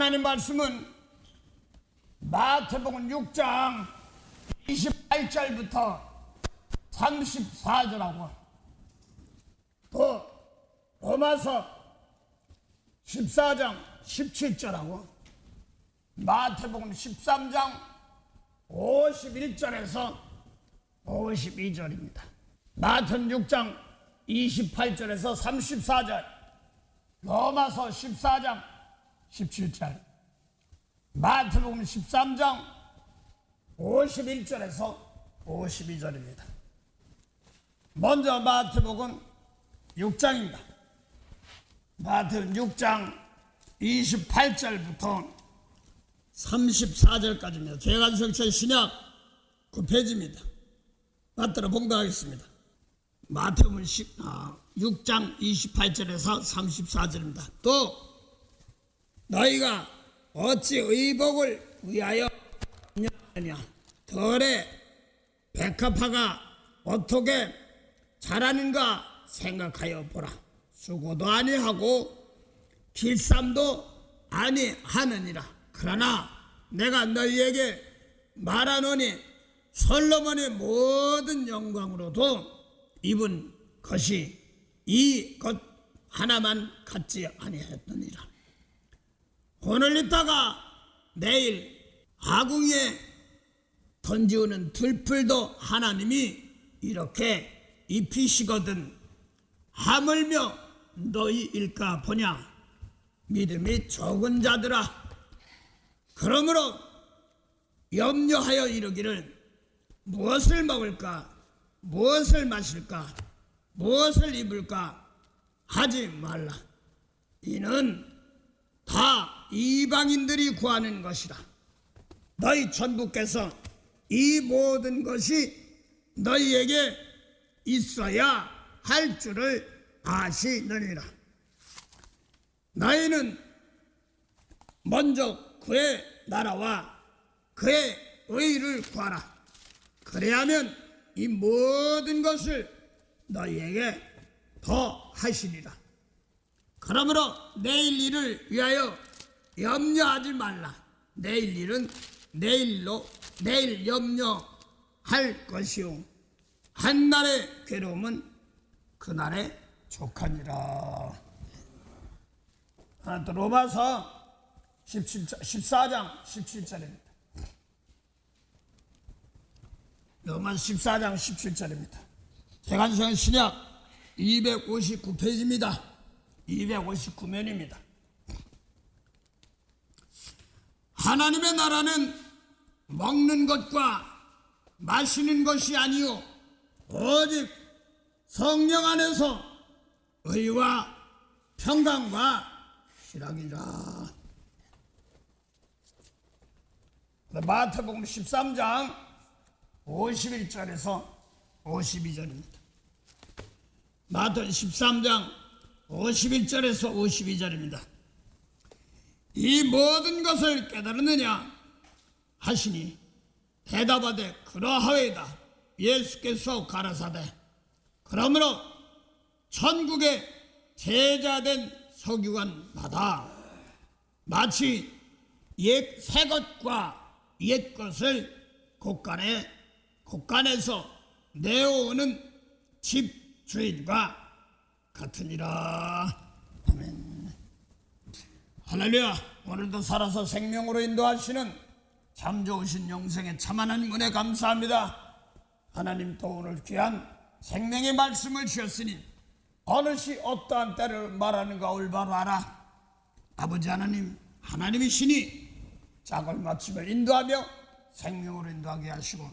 하나님 말씀은 마태복음 6장 28절부터 34절하고 또 로마서 14장 17절하고 마태복음 13장 51절에서 52절입니다. 마태복음 6장 28절에서 34절, 로마서 14장 17절, 마태복음 13장 51절에서 52절입니다. 먼저 마태복음 6장입니다. 마태복음 6장 28절부터 34절까지입니다. 제간성철 신약 9페이지입니다. 맞들어 봉독하겠습니다. 마태복음 6장 28절에서 34절입니다. 또 너희가 어찌 의복을 위하여 염려하느냐? 덜에 백합화가 어떻게 자라는가 생각하여 보라. 수고도 아니하고 길쌈도 아니하느니라. 그러나 내가 너희에게 말하노니 솔로몬의 모든 영광으로도 입은 것이 이 것 하나만 갖지 아니하였느니라. 오늘 있다가 내일 아궁이에 던지우는 들풀도 하나님이 이렇게 입히시거든 하물며 너희일까 보냐. 믿음이 적은 자들아, 그러므로 염려하여 이르기를 무엇을 먹을까, 무엇을 마실까, 무엇을 입을까 하지 말라. 이는 다 이방인들이 구하는 것이라. 너희 천부께서 이 모든 것이 너희에게 있어야 할 줄을 아시느니라. 너희는 먼저 그의 나라와 그의 의를 구하라. 그래야면 이 모든 것을 너희에게 더 하시리라. 그러므로 내일 일을 위하여 염려하지 말라. 내일 일은 내일 염려할 것이요 한날의 괴로움은 그날의 족하니라. 하나 또 로마서 14장 17절입니다. 로마서 14장 17절입니다. 제간성 신약 259페이지입니다. 259면입니다. 하나님의 나라는 먹는 것과 마시는 것이 아니요 오직 성령 안에서 의와 평강과 희락이라. 마태복음 13장 51절에서 52절입니다. 마태복음 13장 51절에서 52절입니다. 이 모든 것을 깨달았느냐 하시니 대답하되 그러하외다. 예수께서 가라사대 그러므로 천국의 제자된 서기관마다 마치 새 것과 옛 것을 곳간에서 내어오는 집 주인과 같으니라. 아멘. 할렐루야. 오늘도 살아서 생명으로 인도하시는 참 좋으신 영생의 참 하나님 은혜 감사합니다. 하나님 또 오늘 귀한 생명의 말씀을 주셨으니 어느 시 어떠한 때를 말하는가 올바로 알아. 아버지 하나님, 하나님이시니 짝을 맞추며 인도하며 생명으로 인도하게 하시고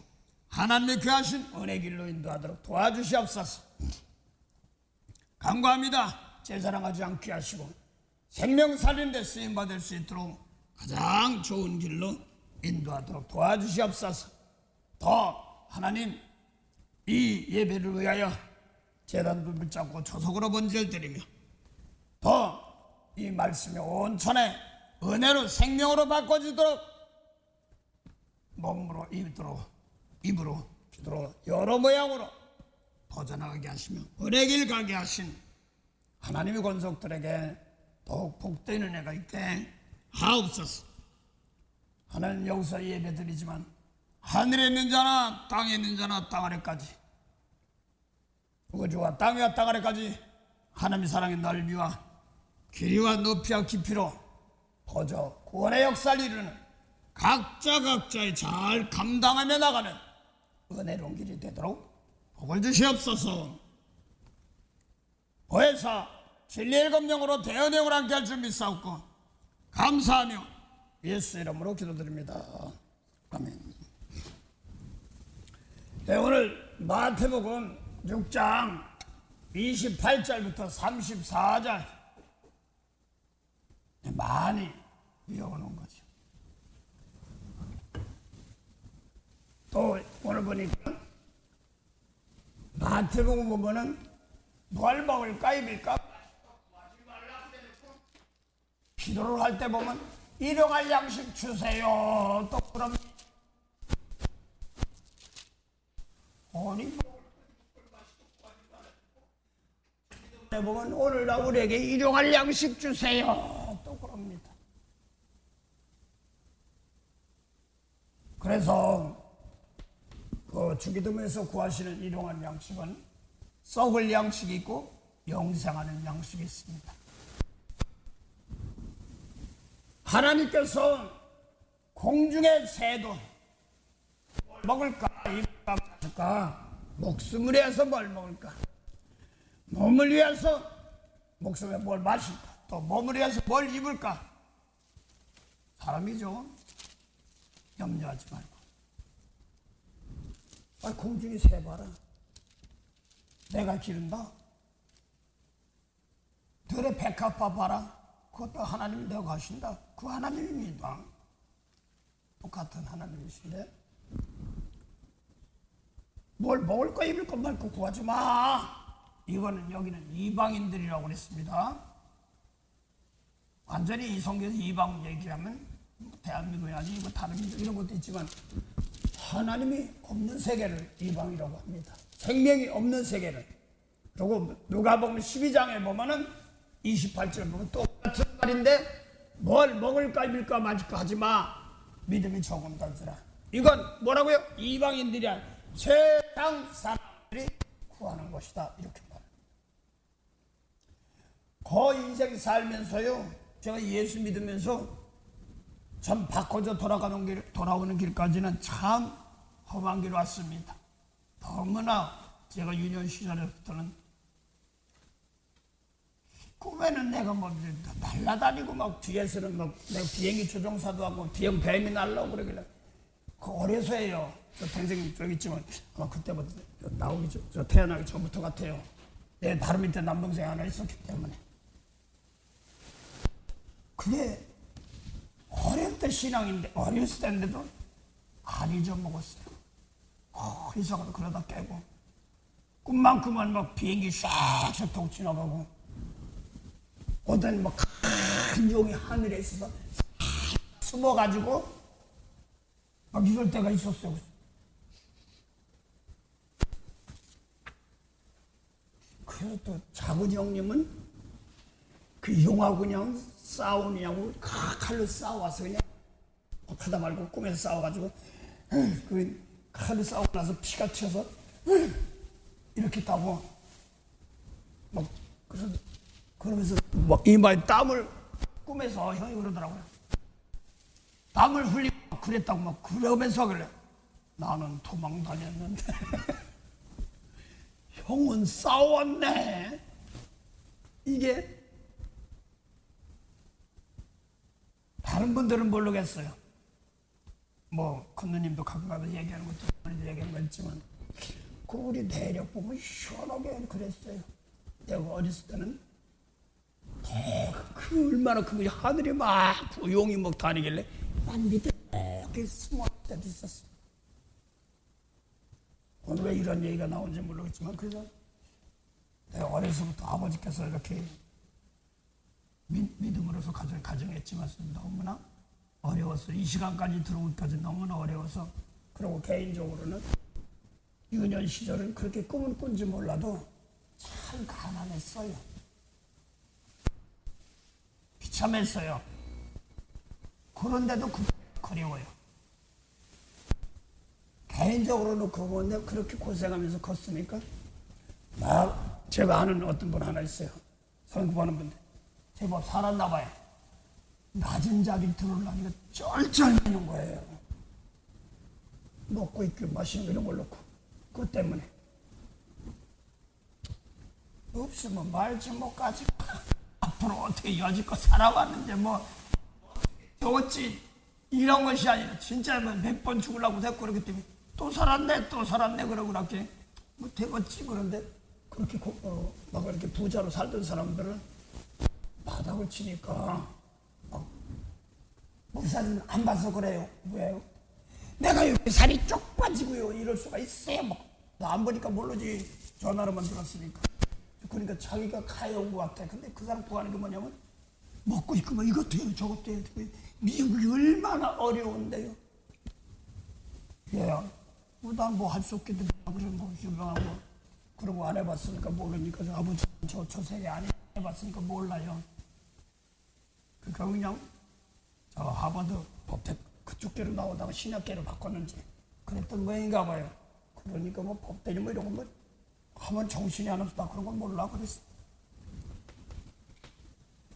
하나님의 귀하신 은혜 길로 인도하도록 도와주시옵소서. 간구합니다. 제 사랑하지 않게 하시고 생명 살리는 데 쓰임받을 수 있도록 가장 좋은 길로 인도하도록 도와주시옵소서. 더 하나님 이 예배를 위하여 제단도 붙잡고 초석으로 번제를 드리며 더 이 말씀이 온천에 은혜로 생명으로 바꿔지도록 몸으로 입으로 기도로 여러 모양으로 퍼져나가게 하시며 은혜 길 가게 하신 하나님의 권속들에게 더욱 복된 은혜가 있게 하옵소서. 하나님 여기서 예배드리지만 하늘에 있는 자나 땅에 있는 자나 땅 아래까지, 우주와 땅과 땅 아래까지 하나님의 사랑의 넓이와 길이와 높이와 깊이로 거저 구원의 역사를 이루는 각자의 잘 감당하며 나가는 은혜로운 길이 되도록 복을 주시옵소서. 보혜사 진리의 검령으로 대언행을 함께 할 줄 믿사옵고 감사하며 예수 이름으로 기도드립니다. 아멘. 네, 오늘 마태복음 6장 28절부터 34절 많이 이어오는 거죠. 또 오늘 보니까 마태복음 보면은 뭘 먹을까 입을까 기도를 할 때 보면 일용할 양식 주세요. 또 그럼 아니 보면 오늘 우리에게 일용할 양식 주세요. 또 그럽니다. 그래서 그 주기도문에서 구하시는 일용할 양식은 썩을 양식이 있고 영생하는 양식이 있습니다. 하나님께서 공중의 새도 뭘 먹을까 입을까 마실까, 목숨을 위해서 뭘 먹을까, 몸을 위해서 목숨에 뭘 마실까, 또 몸을 위해서 뭘 입을까, 사람이죠. 염려하지 말고. 공중의 새 봐라. 내가 기른다. 들의 백합화 봐라. 그것도 하나님이 내가 하신다. 그 하나님입니다. 똑같은 하나님이신데 뭘 먹을 거 입을 거 말고 구하지 마. 이거는 여기는 이방인들이라고 그랬습니다. 완전히 이성경에서 이방 얘기하면 대한민국이 아니고 다른 민족 이런 것도 있지만 하나님이 없는 세계를 이방이라고 합니다. 생명이 없는 세계를. 그리고 누가복음 12장에 보면은 28절 보면 똑같은 말인데 뭘 먹을까 입을까 마실까 하지 마. 믿음이 조금 덜더라. 이건 뭐라고요? 이방인들이 아니라 세상 사람들이 구하는 것이다. 이렇게 말합니다. 그 인생 살면서요, 제가 예수 믿으면서 참 바꿔져 돌아오는 길까지는 참 험한 길 왔습니다. 너무나 제가 유년 시절부터는 꿈에는 내가 뭐 날라다니고 막 뒤에서는 막 내가 비행기 조종사도 하고 비행 뱀이 날라오고 그러길래 그 어려서예요. 저 동생이 저기 있지만 아마 그때부터 나오기 저 태어나기 전부터 같아요. 내 바로 밑에 남동생 하나 있었기 때문에. 그게 어릴 때 신앙인데 어렸을 때인데도 안 잊어먹었어요. 이상하다 그러다 깨고 꿈만큼은 막 비행기 샥샥 타고 지나가고 어떤 뭐 큰 용이 하늘에 있어서 숨어가지고 막 이럴 때가 있었어요. 그래서 또 작은 형님은 그 용하고 그냥 싸우냐고 칼로 싸워서 그냥 하다 말고 꿈에서 싸워가지고 그 칼로 싸우고 나서 피가 튀어서 이렇게 따고 막 그래서 그러면서 막 이마에 땀을 꿈에서 형이 그러더라고요. 땀을 흘리고 그랬다고 막 그러면서 그래. 나는 도망 다녔는데 형은 싸웠네. 이게 다른 분들은 모르겠어요. 뭐 큰 누님도 가끔가다 얘기하는 것도 어머니도 얘기하는 거 있지만 그 우리 내력 보면 시원하게 그랬어요. 내가 어렸을 때는 그 얼마나 그 하늘이 막 용이 막 다니길래 난 밑에 이렇게 숨을 때도 있었어. 오늘 왜 이런 얘기가 나오는지 모르겠지만 그래서 내가 어려서부터 아버지께서 이렇게 믿음으로서 가정했지만 너무나 어려웠어. 이 시간까지 들어오기까지 너무나 어려워서. 그리고 개인적으로는 유년 시절은 그렇게 꿈을 꾼지 몰라도 참 가난했어요. 비참했어요. 그런데도 그리워요. 개인적으로는 그거 내가 그렇게 고생하면서 컸으니까 막 제가 아는 어떤 분 하나 있어요. 선구하는 분들 제법 살았나 봐요. 낮은 자리 들어오려니까 쩔쩔매는 거예요. 먹고 있고 마시는 거 이런 걸 놓고 그것 때문에 없으면 말지 뭐까지 앞으로 어떻게 여지껏 살아왔는데 뭐 어찌 이런 것이 아니라 진짜 뭐 몇 번 죽으려고 됐고 그렇기 때문에 또 살았네 그러고 그렇게 뭐 되겠지. 그런데 그렇게 막 이렇게 부자로 살던 사람들은 바닥을 치니까 목사님 안 봐서 그래요. 왜요? 내가 이렇게 살이 쭉 빠지고요 이럴 수가 있어요. 나 안 보니까 모르지. 전화로만 들었으니까. 그러니까 자기가 가여운 것 같아. 근데 그 사람 또 하는 게 뭐냐면 먹고 있고 뭐 이것도 해요 저것도 해요. 미국이 얼마나 어려운데요. 예, 난 뭐 할 수 없겠는데 그런 뭐 유명하고 그러고 안 해봤으니까 모르니까 아버지 저 세계 안 해봤으니까 몰라요. 그러니까 그냥 저 하버드 법대 그쪽 로 나오다가 신학계로 바꿨는지 그랬던 모양인가 봐요. 그러니까 뭐 법대니 뭐 이런 거 뭐 하면 정신이 안 없다 그런 건 몰라 그랬어.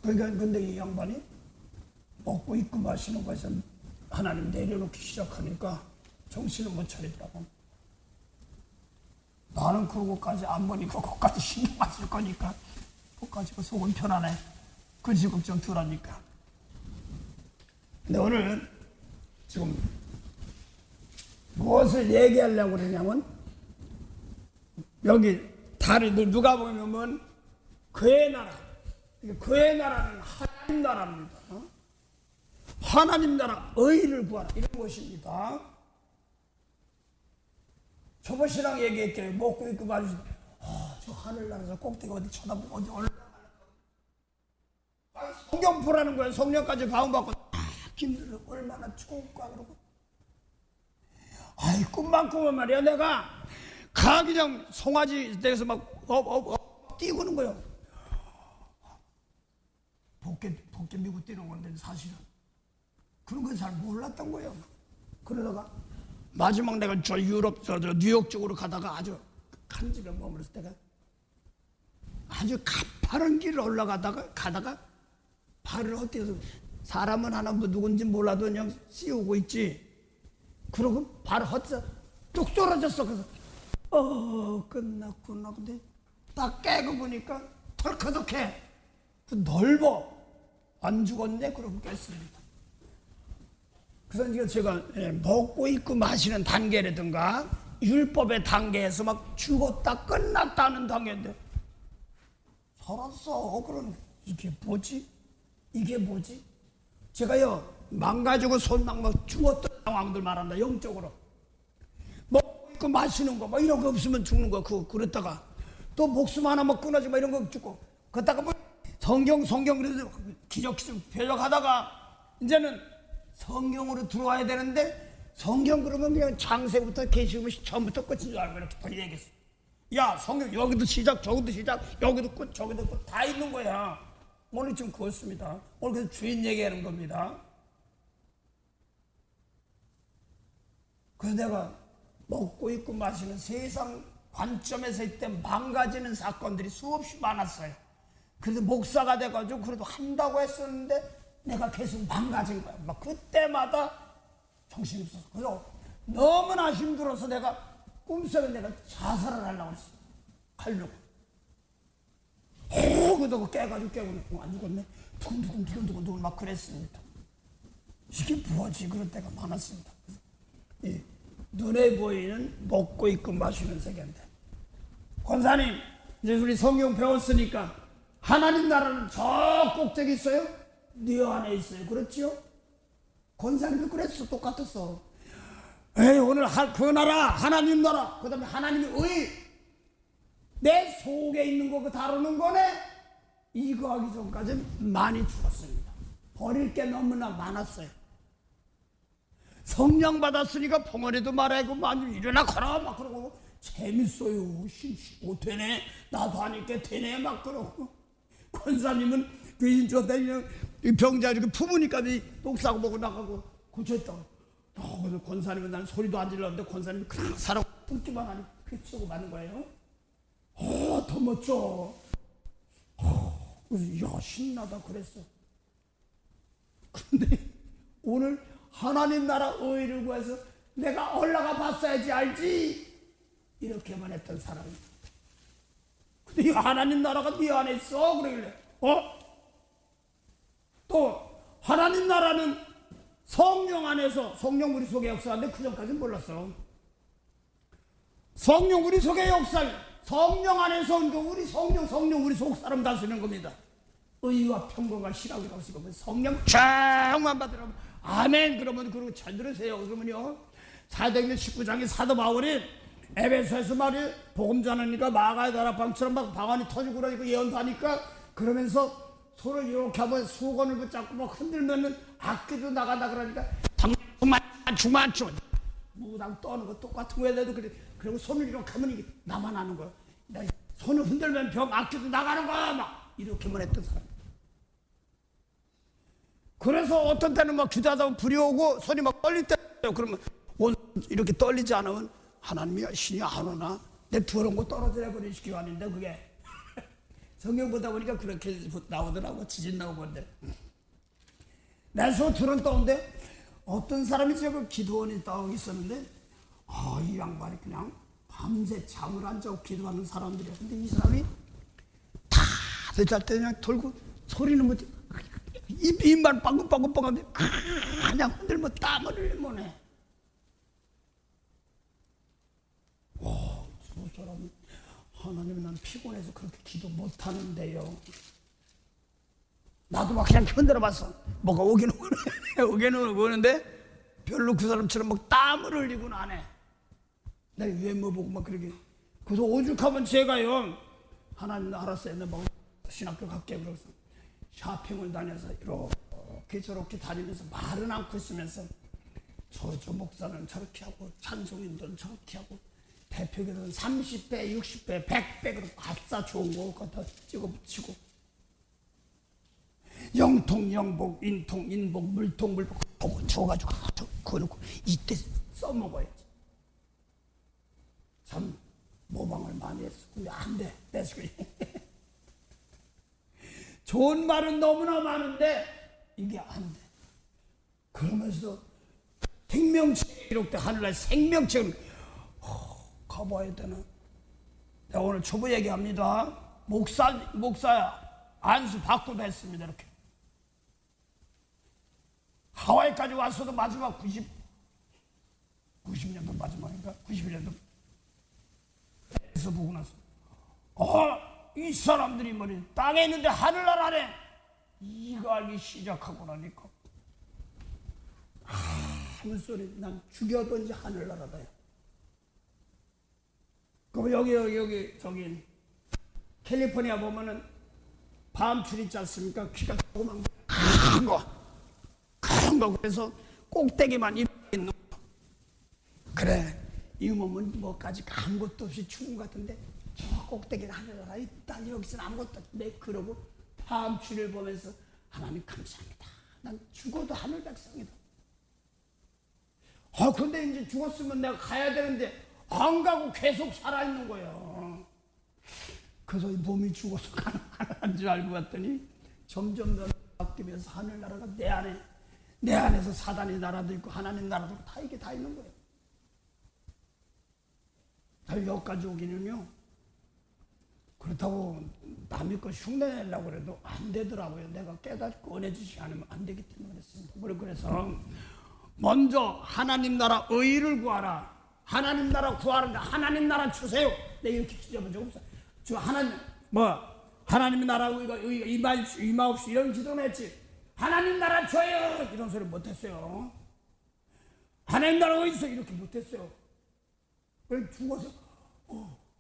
그러니까 근데 이 양반이 먹고 있고 마시는 거에서 하나님 내려놓기 시작하니까 정신을 못 차리더라고. 나는 그거까지 안 보니까 그거까지 신경 안 쓸 거니까 그거까지 속은 편하네. 근시 걱정 덜 하니까. 근데 오늘 지금 무엇을 얘기하려고 그러냐면 여기 다리 누가 보면 그의 나라, 그의 나라는 하나님 나라입니다. 하나님 나라 의를 구하라 이런 것입니다. 저번 신앙 얘기했죠. 먹고 있고 말이죠. 저 하늘나라에서 꼭대기 어디 쳐다보고 어디 올라가는 거. 성경 보라는 거예요. 성령까지 가운받고 힘들어 얼마나 좋을까 그러고. 아이 꿈만 꾸면 말이야 내가 가기장 송아지 대에서 막 뛰고는 거예요. 복개 미고 뛰는 건데 사실은 그런 건 잘 몰랐던 거예요. 그러다가 마지막 내가 저 유럽 저 뉴욕 쪽으로 가다가 아주 한 집에 머물렀을 때가 아주 가파른 길을 가다가 발을 헛디뎌서 사람은 하나 뭐 누군지 몰라도 그냥 씌우고 있지. 그러고 발을 헛디뎌서 뚝 떨어졌어. 그래서 끝났구나. 근데 딱 깨고 보니까 털커덕해. 넓어. 안 죽었네. 그러고 깼습니다. 그래서 제가 먹고 있고 마시는 단계라든가 율법의 단계에서 막 죽었다 끝났다는 단계인데 살았어. 그런 이게 뭐지? 제가요 망가지고 손막 죽었던 상황들 말한다. 영적으로 먹고 있고 마시는 거 막 이런 거 없으면 죽는 거 그랬다가 또 목숨 하나 막 끊어지고 이런 거 죽고 그러다가 뭐 성경 그래서 기적 표적하다가 이제는 성경으로 들어와야 되는데 성경 그러면 그냥 창세부터 계시면 처음부터 끝인 줄 알고 이렇게 돌리겠어. 야 성경 여기도 시작 저기도 시작 여기도 끝 저기도 끝 다 있는 거야. 오늘 지금 그렇습니다. 오늘 그래서 주인 얘기하는 겁니다. 그래서 내가 먹고 있고 마시는 세상 관점에서 이때 망가지는 사건들이 수없이 많았어요. 그래서 목사가 돼가지고 그래도 한다고 했었는데 내가 계속 망가진 거야. 막 그때마다 정신이 없어서. 그래서 너무나 힘들어서 내가 꿈속에 내가 자살을 하려고 했어. 하려고. 그러다가 깨가지고 안 죽었네. 두근두근 막 그랬습니다. 이게 뭐지? 그런 때가 많았습니다. 예, 눈에 보이는 먹고 있고 마시는 세계인데. 권사님, 이제 우리 성경 배웠으니까 하나님 나라는 저 꼭대기 있어요? 네 안에 있어요. 그렇지요? 권사님도 그랬어. 똑같았어. 오늘 그 나라 하나님 나라 그 다음에 하나님의 의 내 속에 있는 거 그 다루는 거네. 이거 하기 전까지는 많이 죽었습니다. 버릴 게 너무나 많았어요. 성령 받았으니까 벙어리도 말하고 많이 일어나 걸어 막 그러고 재밌어요. 되네 나도 하니까 되네 막 그러고. 권사님은 귀신 쫓다니는 이 병자 이렇게 품으니까 독사고 뭐고 나가고 고쳤다. 그래서 권사님은 나는 소리도 안 질렀는데 권사님이 그냥 사람 품기만 하니 그게 치고 마는 거예요. 더 멋져. 그래서 야 신나다 그랬어. 근데 오늘 하나님 나라 의를 구해서 내가 올라가 봤어야지 알지 이렇게만 했던 사람이. 근데 이 하나님 나라가 네 안에 있어 그러길래 또 하나님 나라는 성령 안에서 성령 우리 속에 역사하는데 그전까지는 몰랐어. 성령 우리 속에 역사를 성령 안에서 우리 성령 우리 속 사람 다스리는 겁니다. 의와 평강과 희락이라고 쓰고 성령 쫙만 받으라면 아멘 그러면 그러고 잘 들으세요. 그러면요 사도행전 19장에 사도 바울이 에베소에서 말이 복음 전하니까 마가의 다락방처럼 막 방언이 터지고 그러니까 예언도 하니까 그러면서 손을 이렇게 하면 수건을 붙잡고 막 흔들면은 악기도 나간다 그러니까 당만충 무당 떠는 거 똑같은 거야. 나도 그래. 그리고 손을 이렇게 하면 이게 나만 하는 거야. 손을 흔들면 병 악기도 나가는 거야. 막 이렇게만 했던 사람. 그래서 어떤 때는 막 기도하다 불이 오고 손이 막 떨릴 때요. 그러면 이렇게 떨리지 않으면 하나님이 신이 안 오나? 내 더러운 거 떨어져야 버린 기관인데 그게 성경 보다 보니까 그렇게 나오더라고. 지진 나오고 근데 내 손 들은 떠온데 어떤 사람이 저거 기도원이 떠 있었는데 이 양반이 그냥 밤새 잠을 안 자고 기도하는 사람들이야. 근데 이 사람이 다 잘 때 그냥 돌고 소리는 뭐지 입만 빵긋빵긋빵긋 그냥 흔들면 땀을 흘리면 해. 저 사람은 하나님 난 피곤해서 그렇게 기도 못하는데요. 나도 막 그냥 흔들어 봤어. 뭐가 오기는 오는데 별로 그 사람처럼 막 땀을 흘리고는 안 해. 내가 외모 보고 막 그러게. 그래서 오죽하면 제가요 하나님 알았어요. 뭐 신학교 갈게 그래서 샤핑을 다녀서 이렇게 저렇게 다니면서 말은 않고 있으면서 저 목사는 저렇게 하고 찬송인들은 저렇게 하고 대표교는 30배, 60배, 100배 그러고 아싸 좋은 거 갖다 찍어 붙이고 영통 영복, 인통 인복, 물통 물복 줘가지고 그러고 이때 써먹어야지. 참 모방을 많이 했어. 근데 안 돼. 내 소리. 좋은 말은 너무나 많은데 이게 안 돼. 그러면서 생명책에 기록돼 하늘날 생명책을 가봐야 되나? 내가 오늘 초보 얘기합니다. 목사야 안수 받고 뵀습니다. 이렇게 하와이까지 왔어도 마지막 90년도 마지막인가? 91년도 에서 보고 나서 이 사람들이 뭐니 땅에 있는데 하늘나라네 이거 알기 시작하고 나니까 하는 소리 난 죽여든지 하늘나라다. 그럼 여기 저기 캘리포니아 보면은 밤줄 있지 않습니까? 키가 조그만 큰 거 그래서 꼭대기만 이렇게 있는 거. 그래 이 몸은 뭐까지 아무것도 없이 죽은 것 같은데 저 꼭대기는 하늘나라 있다. 여기서는 아무것도 없네. 그러고 밤줄을 보면서 하나님 감사합니다. 난 죽어도 하늘 백성이다. 근데 이제 죽었으면 내가 가야 되는데 안 가고 계속 살아있는 거예요. 그래서 몸이 죽어서 가는 줄 알고 갔더니 점점 더 바뀌면서 하늘나라가 내 안에서 사단의 나라도 있고 하나님 나라도 다 이게 다 있는 거예요. 여기까지 오기는요 그렇다고 남의 거 흉내내려고 그래도 안 되더라고요. 내가 깨닫고 꺼내주지 않으면 안 되기 때문에 그랬습니다. 그래서 먼저 하나님 나라 의를 구하라. 하나님 나라 구하는데 하나님 나라 주세요. 내가 이렇게 기도해본 적 없어요. 주 하나님 하나님 나라 의가 임하옵시 이런 기도는 했지. 하나님 나라 줘요 이런 소리 못했어요. 하나님 나라 어디 있어 이렇게 못했어요. 그래서 죽어서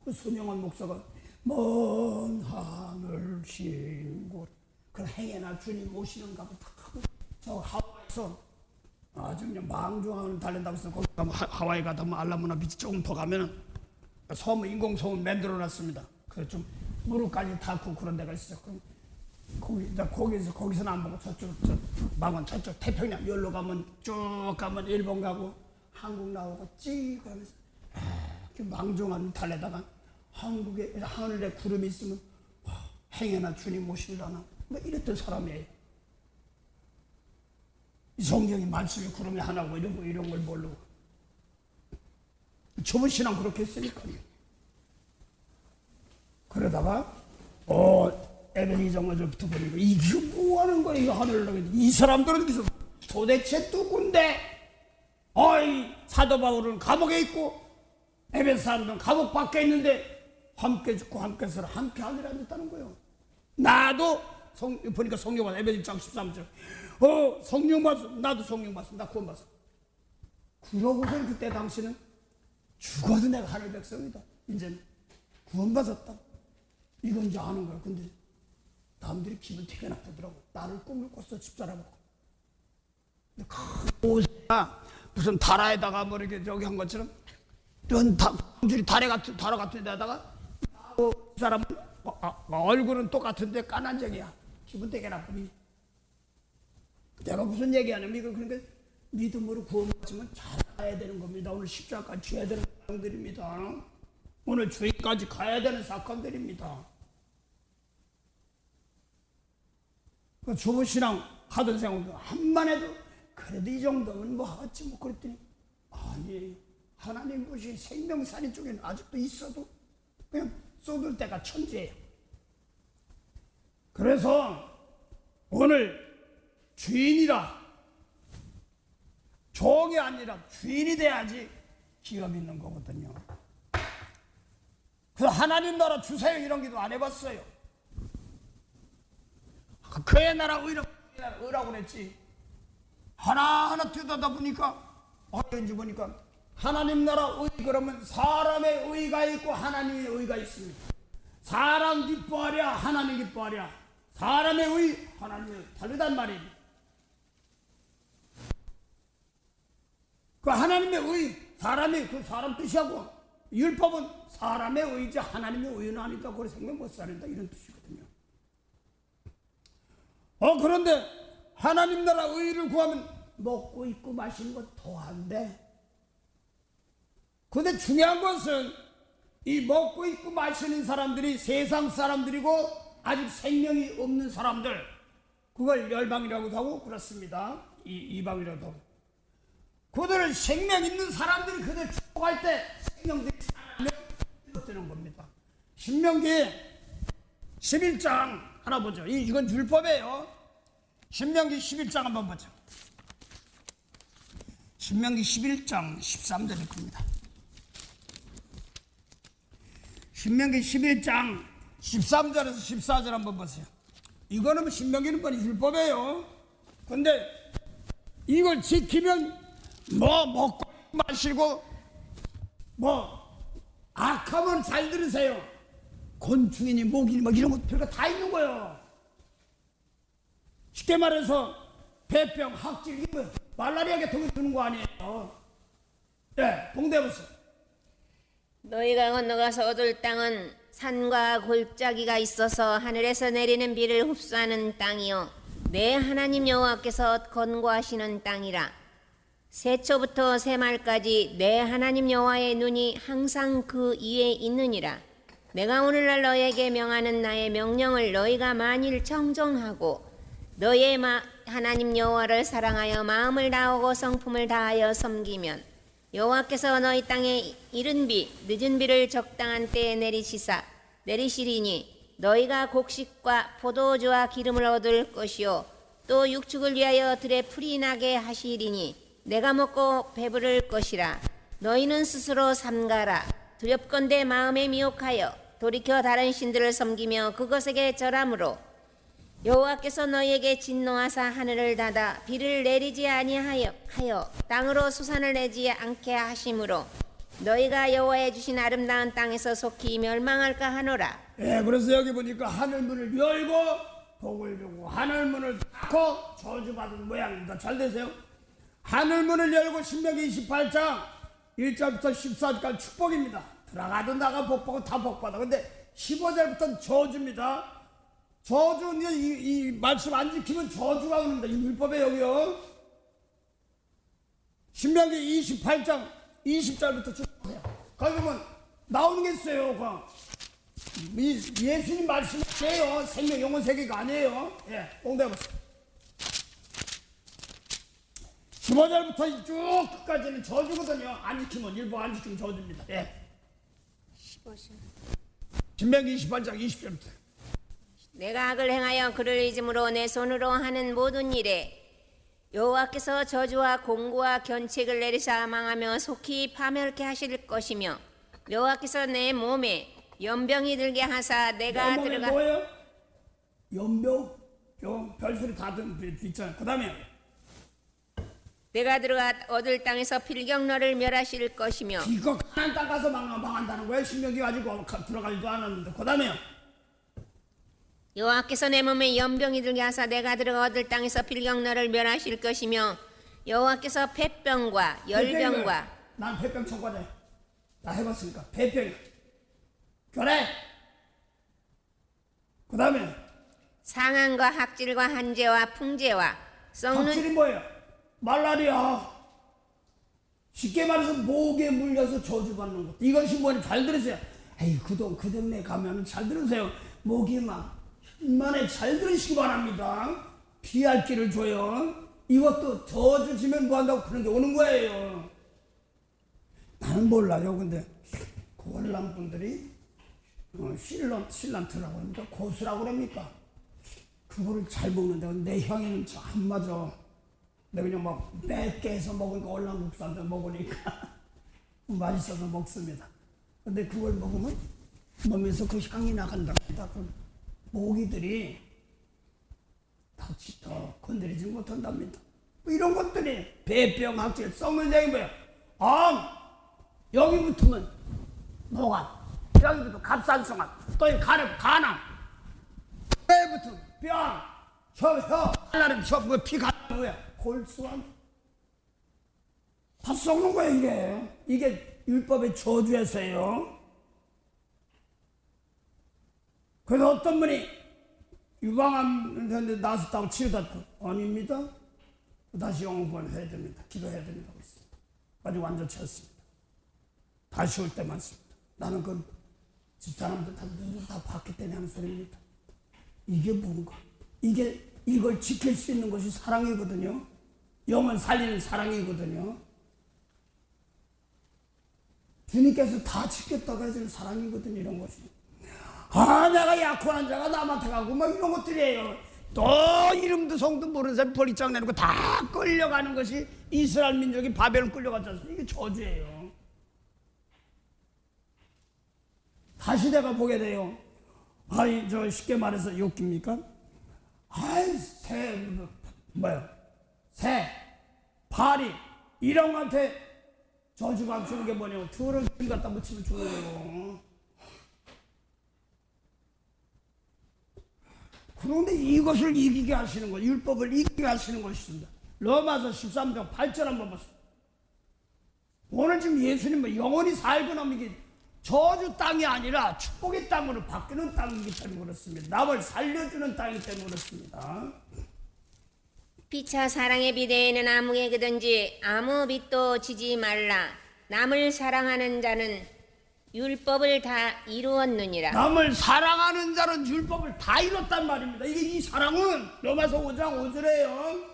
그 손영원 목사가 먼 하늘 신곳 그 행여나 주님 오시는가 보다 하고 저 하와이에서 아주 그냥 망중하는 달린다고 해서 거기 가면 하와이 가다 보면 알라모나 비치 조금 더 가면은 인공섬을 만들어 놨습니다. 그래서 좀 무릎까지 닿고 그런 데가 있어요. 그럼 거기서는 안 보고 망원 저쪽 태평양 여기로 가면 쭉 가면 일본 가고 한국 나오고 찌 가면서 그 망종한 달에다가 한국에 하늘에 구름이 있으면 행여나 주님 모실라나 뭐 이랬던 사람이에요. 이 성경이 말씀이 구름이 하나고 이런 걸 모르고 좁은 신앙 그렇게 했으니까요. 그러다가 에베니정어부터 보니까 이게 뭐 하는 거야 이거 하늘로. 이 사람들은 그래서 도대체 누군데 사도 바울은 감옥에 있고 에베소 사람들은 감옥 밖에 있는데 함께 죽고 함께 살아 함께 하늘에 앉았다는 거예요. 나도 보니까 성경 봤어. 에베소장 13절 성령 봤어. 나도 성령 봤어. 나 구원 봤어. 그러고서 그때 당시는 죽어도 내가 하늘 백성이다. 이제는 구원 받았다. 이건 이제 아는 거야. 근데 남들이 기분 되게 나쁘더라고. 나를 꿈을 꿨어 집사람하고. 무슨 다라에다가 뭐 이렇게 저기 한 것처럼 이런 줄이 다라 같은 데다가 그 사람은 얼굴은 똑같은데 까난쟁이야. 기분 되게 나쁘니. 내가 무슨 얘기하냐면 이거 그러니까 믿음으로 구원받으면 잘해야 되는 겁니다. 오늘 십자가까지 져야 되는 사건들입니다. 오늘 주의까지 가야 되는 사건들입니다. 그 좁은 신앙 하던 생각도 한만 해도 그래도 이 정도면 뭐 하겠지 뭐 그랬더니 아니 하나님 보신 생명살인 쪽에는 아직도 있어도 그냥 쏟을 때가 천재예요. 그래서 오늘 주인이라 종이 아니라 주인이 돼야지 기업 있는 거거든요. 그래서 하나님 나라 주세요 이런 기도 안 해봤어요. 그의 나라 의라고 그랬지. 하나하나 들여다보다 보니까 어떤지 보니까 하나님 나라 의 그러면 사람의 의가 있고 하나님의 의가 있습니다. 사람 기뻐하랴 하나님 기뻐하랴. 사람의 의 하나님의 의 다르단 말입니다. 그 하나님의 의 사람이 그 사람 뜻이하고 율법은 사람의 의지 하나님의 의는 아니다. 그래 생명 못 살린다 이런 뜻이거든요. 그런데 하나님 나라 의를 구하면 먹고 입고 마시는 것 더한데. 그런데 중요한 것은 이 먹고 입고 마시는 사람들이 세상 사람들이고 아직 생명이 없는 사람들 그걸 열방이라고도 하고 그렇습니다. 이방이라고도 하고. 그들은 생명 있는 사람들이 그들 축복할 때 생명들이 살아나는 겁니다. 신명기 11장 하나 보죠. 이건 율법이에요. 신명기 11장 한번 보죠. 신명기 11장 13절일 겁니다. 신명기 11장 13절에서 14절 한번 보세요. 이거는 신명기는 뭐 율법이에요. 근데 이걸 지키면 뭐 먹고 마시고 뭐 악하면 잘 들으세요. 곤충이니 모기니 뭐 이런 것 별거 다 있는 거예요. 쉽게 말해서 폐병, 학질, 말라리아게 독이 드는 거 아니에요. 네, 봉대보세요. 너희가 건너가서 얻을 땅은 산과 골짜기가 있어서 하늘에서 내리는 비를 흡수하는 땅이요 내 하나님 여호와께서 권고하시는 땅이라. 새초부터 새말까지 내 하나님 여호와의 눈이 항상 그 위에 있느니라. 내가 오늘날 너희에게 명하는 나의 명령을 너희가 만일 청종하고 너희의 하나님 여호와를 사랑하여 마음을 다하고 성품을 다하여 섬기면 여호와께서 너희 땅에 이른 비 늦은 비를 적당한 때에 내리시리니 너희가 곡식과 포도주와 기름을 얻을 것이요 또 육축을 위하여 들에 풀이 나게 하시리니 내가 먹고 배부를 것이라. 너희는 스스로 삼가라. 두렵건대 마음에 미혹하여 돌이켜 다른 신들을 섬기며 그것에게 절함으로 여호와께서 너희에게 진노하사 하늘을 닫아 비를 내리지 아니하여 땅으로 수산을 내지 않게 하심으로 너희가 여호와의 주신 아름다운 땅에서 속히 멸망할까 하노라. 예, 그래서 여기 보니까 하늘문을 열고 복을 주고 하늘문을 닫고 저주받은 모양입니다. 잘 되세요. 하늘문을 열고 신명기 28장 1절부터 14절까지 축복입니다. 들어가도 나가 복받고 다 복받아. 근데 15절부터는 저주입니다. 저주, 이제 이 말씀 안 지키면 저주가 오는다. 이 율법에 여기요. 신명기 28장 20절부터 쭉 보세요. 거기 보면 나오는 게 있어요. 예수님 말씀 아니에요. 생명 영혼 세계가 아니에요. 예, 공부해보세요. 15절부터 쭉 끝까지는 저주거든요. 안 지키면, 일부 안 지키면 저주입니다. 예. 15절. 신명기 28장 20절부터. 내가 악을 행하여 그를 잊음으로 내 손으로 하는 모든 일에 여호와께서 저주와 공고와 견책을 내리사 망하며 속히 파멸케 하실 것이며 여호와께서 내 몸에 연병이 들게 하사 내가 몸에 들어가 뭐예요? 연병, 병, 별소리 다 있잖아요. 그 다음에 내가 들어가 얻을 땅에서 필경너를 멸하실 것이며 이거 가난 땅 가서 망한다는 거예요. 신명기 가지고 들어가지도 않았는데. 그 다음에요. 여호와께서 내 몸에 연병이 들게 하사 내가 들어가 얻을 땅에서 필경너를 멸하실 것이며 여호와께서 폐병과 열병과 난 폐병 청과자. 나 해봤으니까 폐병. 그래. 그 다음에 상한과 학질과 한재와 풍재와 썩는 확실히 뭐예요? 말라리아. 쉽게 말해서 목에 물려서 저주받는 것. 이것이 뭐니? 잘 들으세요. 에이, 그 동네 가면 잘 들으세요. 목이 막 만에 잘 들으시기 바랍니다. 피할 길을 줘요. 이것도 저주 지면 뭐 한다고 그런 게 오는 거예요. 나는 몰라요. 근데 그 월남 분들이 실란트라고 합니까? 고수라고 그럽니까? 그거를 잘 먹는데 내 형에는 안 맞아. 내가 그냥 막 몇 개 해서 먹으니까 월남국수한테 먹으니까 맛있어서 먹습니다. 근데 그걸 먹으면 몸에서 그 향이 나간답니다. 모기들이 더 건드리지 못한답니다. 이런 것들이 배병, 학질, 썩는 얘기 뭐야? 여기 붙으면 노간, 여기부터 갑상선암, 또 가름, 간암, 배 붙으면 뼈, 혀, 날라름, 피 가는 거야. 골수암. 다 썩는 거야, 이게 율법의 저주에서예요. 그래서 어떤 분이 유방암 나섰다고 치료받고 아닙니다. 다시 영업을 해야 됩니다. 기도해야 됩니다. 그랬습니다. 아주 완전치 않습니다. 다시 올 때 많습니다. 나는 그 집사람들 다 봤기 때문에 하는 소리입니다. 이게 뭔가? 이걸 지킬 수 있는 것이 사랑이거든요. 영을 살리는 사랑이거든요. 주님께서 다 지켰다고 해서 사랑이거든요. 이런 것이. 내가 약혼한 자가 남한테 가고 막 이런 것들이에요. 또 이름도 성도 모르는 사람이 버리장 내놓고 다 끌려가는 것이 이스라엘 민족이 바벨론 끌려갔지 않습니까? 이게 저주예요. 다시 내가 보게 돼요. 저 쉽게 말해서 욕깁니까? 새, 파리 이런 것한테 저주가 주는 게 뭐냐고 들을 갖다 묻히면 죽는 거예요. 그런데 이것을 이기게 하시는 것, 율법을 이기게 하시는 것입니다. 로마서 13장 8절 한번 보세요. 오늘 지금 예수님은 영원히 살고 남는 게 저주 땅이 아니라 축복의 땅으로 바뀌는 땅이기 때문에 그렇습니다. 남을 살려주는 땅이기 때문에 그렇습니다. 피차 사랑의 비대에는 아무에게든지 아무 빚도 지지 말라. 남을 사랑하는 자는 율법을 다 이루었느니라. 남을 사랑하는 자는 율법을 다 이뤘단 말입니다. 이 사랑은 로마서 5장 5절에요.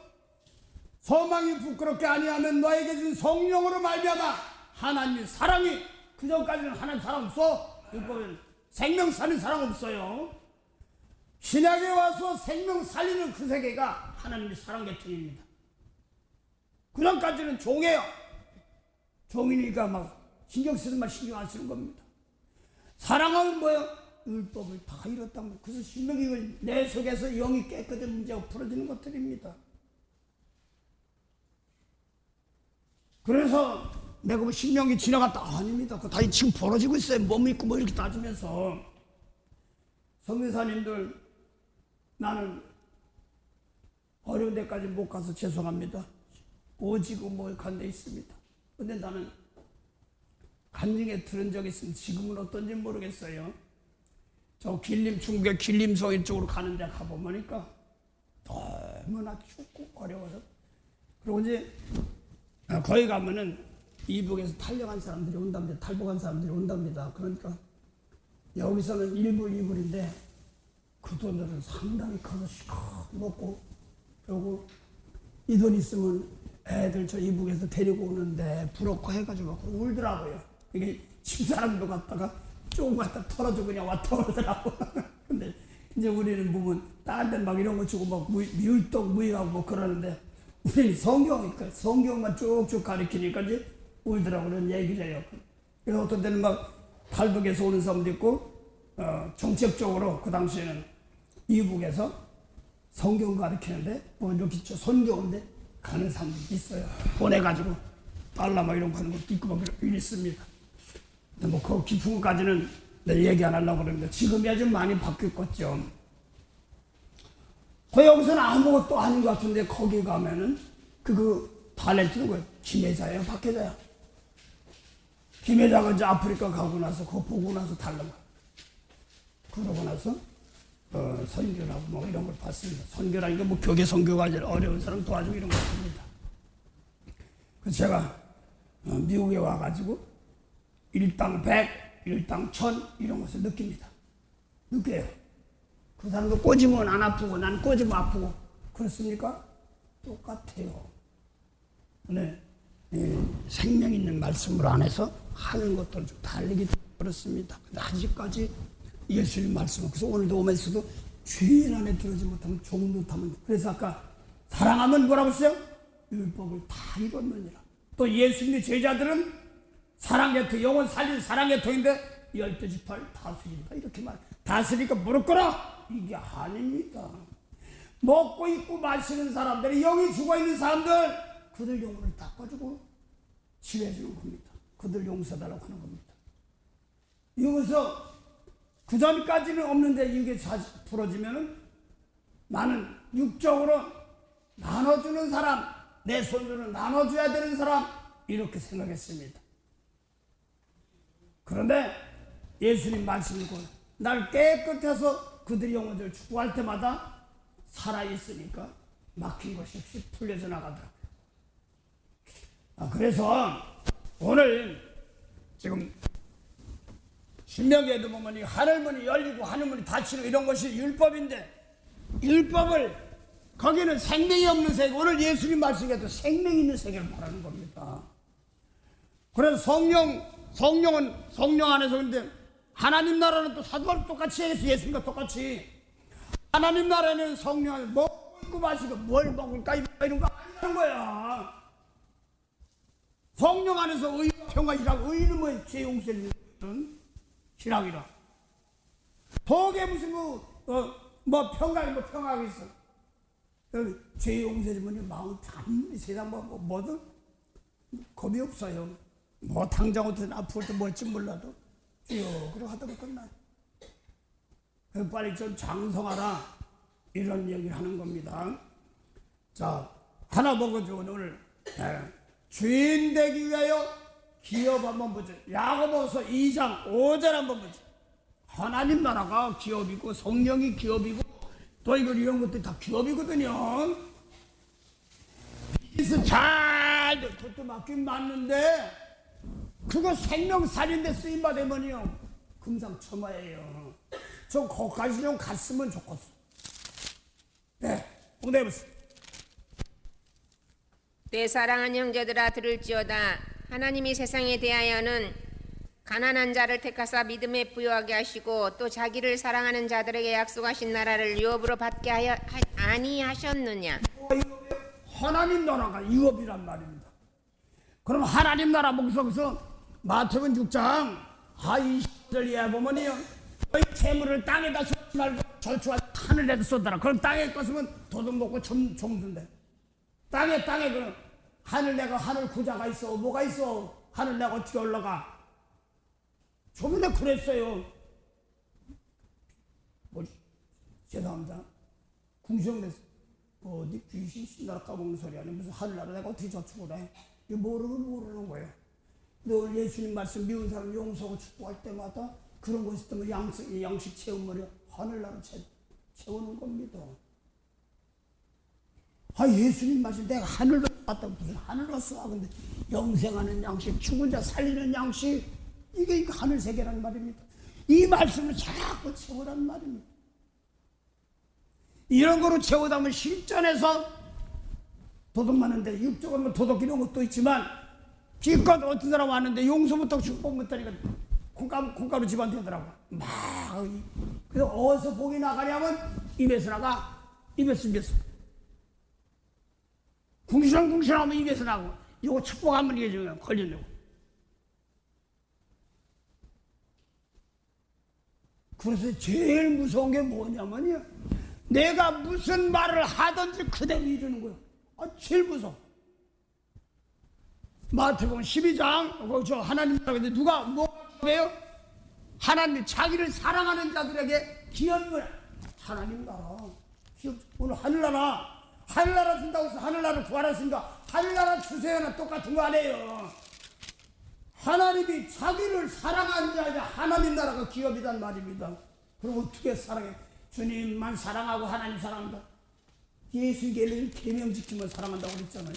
소망이 부끄럽게 아니하면 너에게 준 성령으로 말미암아 하나님의 사랑이 그전까지는 하나님 사랑 없어. 율법은 생명 살리는 사랑 없어요. 신약에 와서 생명 살리는 그 세계가 하나님의 사랑 계통입니다. 그전까지는 종이에요. 종이니까 막 신경 쓰는 말 신경 안 쓰는 겁니다. 사랑하면 뭐예요? 율법을 다 이뤘단 말이에요. 그래서 신명이 내 속에서 영이 깨끗한 문제가 풀어지는 것들입니다. 그래서 내가 뭐 신명이 지나갔다 아닙니다. 그거 다 지금 벌어지고 있어요. 몸 있고 뭐 이렇게 따지면서. 성교사님들 나는 어려운 데까지 못 가서 죄송합니다. 오지고 뭐 간 데 있습니다. 근데 나는 간증에 들은 적이 있으면 지금은 어떤지 모르겠어요. 저 중국의 길림성 이쪽으로 가는 데 가보니까 너무나 춥고 어려워서. 그리고 이제 거기 가면은 이북에서 탈영한 사람들이 온답니다. 탈북한 사람들이 온답니다. 그러니까 여기서는 1불, 2불인데 그 돈들은 상당히 커서 시커 먹고, 그리고 이 돈 있으면 애들 저 이북에서 데리고 오는데 부럽고 해가지고 울더라고요. 이게 집사람도 갔다가 조금 갖다 털어주고 그냥 왔다 오더라고. 근데 이제 우리는 보면 딴 데 막 이런 거 주고 막 미울떡 무익하고 뭐 그러는데 우리는 성경만 쭉쭉 가르치니까 이제 울더라고. 그런 얘기를 해요. 그래서 어떤 때는 막 탈북에서 오는 사람도 있고, 정책적으로 그 당시에는 이북에서 성경 가르치는데 뭐 이렇게 선교인데 가는 사람도 있어요. 보내가지고 달러 막 이런 거 하는 것도 있고 막 이랬습니다. 근데 뭐 그 깊은 것까지는 내 얘기 안 하려고 그러는데 지금이야 좀 많이 바뀌었겠죠. 그 여기서는 아무것도 아닌 것 같은데 거기 가면은 그 달렌트는 그 김혜자예요, 박혜자야. 김혜자가 이제 아프리카 가고 나서 그거 보고 나서 달라가. 그러고 나서 선교를 하고 뭐 이런 걸 봤습니다. 선교라는 게 뭐 교계 선교가 아니라 어려운 사람 도와주고 이런 거 같습니다. 그래서 제가 미국에 와가지고 일당 100, 일당 1000 이런 것을 느낍니다. 느껴요. 그 사람도 꽂으면 안 아프고 난 꽂으면 아프고 그렇습니까? 똑같아요. 네. 생명 있는 말씀을 안 해서 하는 것들은 좀 다르게 그렇습니다. 근데 아직까지 예수님 말씀은, 그래서 오늘도 오면서도 주인 안에 들어오지 못하면 종노타면, 그래서 아까 사랑하면 뭐라고 했어요? 율법을 다 이뤘느니라. 또 예수님의 제자들은 사랑의 터, 영혼 살린 사랑의 터인데 12지파를 다스린다 이렇게 말. 다스리니까 무릎 꿇어? 이게 아닙니다. 먹고 입고 마시는 사람들이, 영이 죽어있는 사람들, 그들 영혼을 닦아주고 치료해주는 겁니다. 그들 용서달라고 하는 겁니다. 여기서 그 전까지는 없는데 이게 풀어지면은 나는 육적으로 나눠주는 사람, 내 손주는 나눠줘야 되는 사람, 이렇게 생각했습니다. 그런데 예수님 말씀이 날 깨끗해서 그들이 영혼을 축복할 때마다 살아있으니까 막힌 것이 없이 풀려져 나가더라고요. 그래서 오늘 지금 신명기에도 보면 이 하늘문이 열리고 하늘문이 닫히는 이런 것이 율법인데, 율법을 거기는 생명이 없는 세계, 오늘 예수님 말씀에도 생명 있는 세계를 말하는 겁니다. 그래서 성령은 성령 안에서, 근데 하나님 나라는 또 사도가 똑같이 해서 예수님과 똑같이 하나님 나라는 성령 안에 먹고 있고 마시고 뭘 먹을까 이런 거 아니라는 거야. 성령 안에서 의와 평화, 희락, 의는 뭐예요? 죄 용서를 희락이라. 독에 무슨 뭐 평화가 있어. 죄 용서해주면 마음 단문히 세상 뭐든 겁이 없어요. 뭐 당장 어떤 아플 때 뭘지 몰라도 쭉 그러고 하다 보면 끝나요. 빨리 좀 장성하라 이런 얘기를 하는 겁니다. 자, 하나 먹어줘. 오늘 주인 되기 위하여 기업 한번 보죠. 야고보서 2장 5절 한번 보죠. 하나님 나라가 기업이고 성령이 기업이고 또 이런 것들이 다 기업이거든요. 그래서 잘 그것도 맞긴 맞는데 그거 생명살인데 쓰임받으면요 금상첨화예요. 좀 거기까지 좀 갔으면 좋겠어. 네, 응대해보세요. 내 사랑하는 형제들아 들을지어다. 하나님이 세상에 대하여는 가난한 자를 택하사 믿음에 부여하게 하시고 또 자기를 사랑하는 자들에게 약속하신 나라를 유업으로 받게 하여 아니하셨느냐. 하나님 나라가 유업이란 말입니다. 그럼 하나님 나라 목적에서 마태복음 6장 20절에 보면요, 너희 재물을 땅에다 쏟지 말고 저축하 하늘에다 쏟아라. 그럼 땅에 것으면 도둑 먹고 종준대. 땅에 그 하늘 내가 하늘 구자가 있어. 뭐가 있어? 하늘 내가 어떻게 올라가? 저번에 그랬어요. 죄송합니다. 궁시렁댔어. 어디 귀신 신나라 까먹는 소리 아니야. 무슨 하늘나라 내가 어떻게 저축을 해? 이거 모르는 거예요. 근데 오늘 예수님 말씀 미운 사람 용서하고 축복할 때마다 그런 거 있을 때면 양식 채우면 하늘나라 채우는 겁니다. 예수님 말씀 내가 하늘로 갔다 무슨 하늘로 쏘아. 근데 영생하는 양식, 죽은 자 살리는 양식, 이게 하늘 세계란 말입니다. 이 말씀을 자꾸 채우란 말입니다. 이런 거로 채우다면 실전에서 도둑 많은데 육적으로 도둑 이런 것도 있지만 기껏 어떤 사람 왔는데 용서부터 축복 못하니까 콩가루 집안 되더라고. 그래서 어디서 복이 나가냐면 입에서 나가. 입에서. 궁시렁궁시렁하면 입에서 나고. 이거 축복하면 이게 좀 걸리려고. 그래서 제일 무서운 게 뭐냐면요, 내가 무슨 말을 하든지 그대로 이루는 거예요. 제일 무서워. 마태복음 12장 저 하나님 나라인데 누가 뭐예요? 하나님 자기를 사랑하는 자들에게 기업을 하나님 나라. 오늘 하늘나라 준다고 해서 하늘나라 구하랬으니까 하늘나라 주세요는 똑같은 거 아니에요. 하나님이 자기를 사랑하는 자에게 하나님 나라가 기업이란 말입니다. 그럼 어떻게 사랑해? 주님만 사랑하고 하나님 사랑한다. 예수 계명 지키면 사랑한다고 그랬잖아요.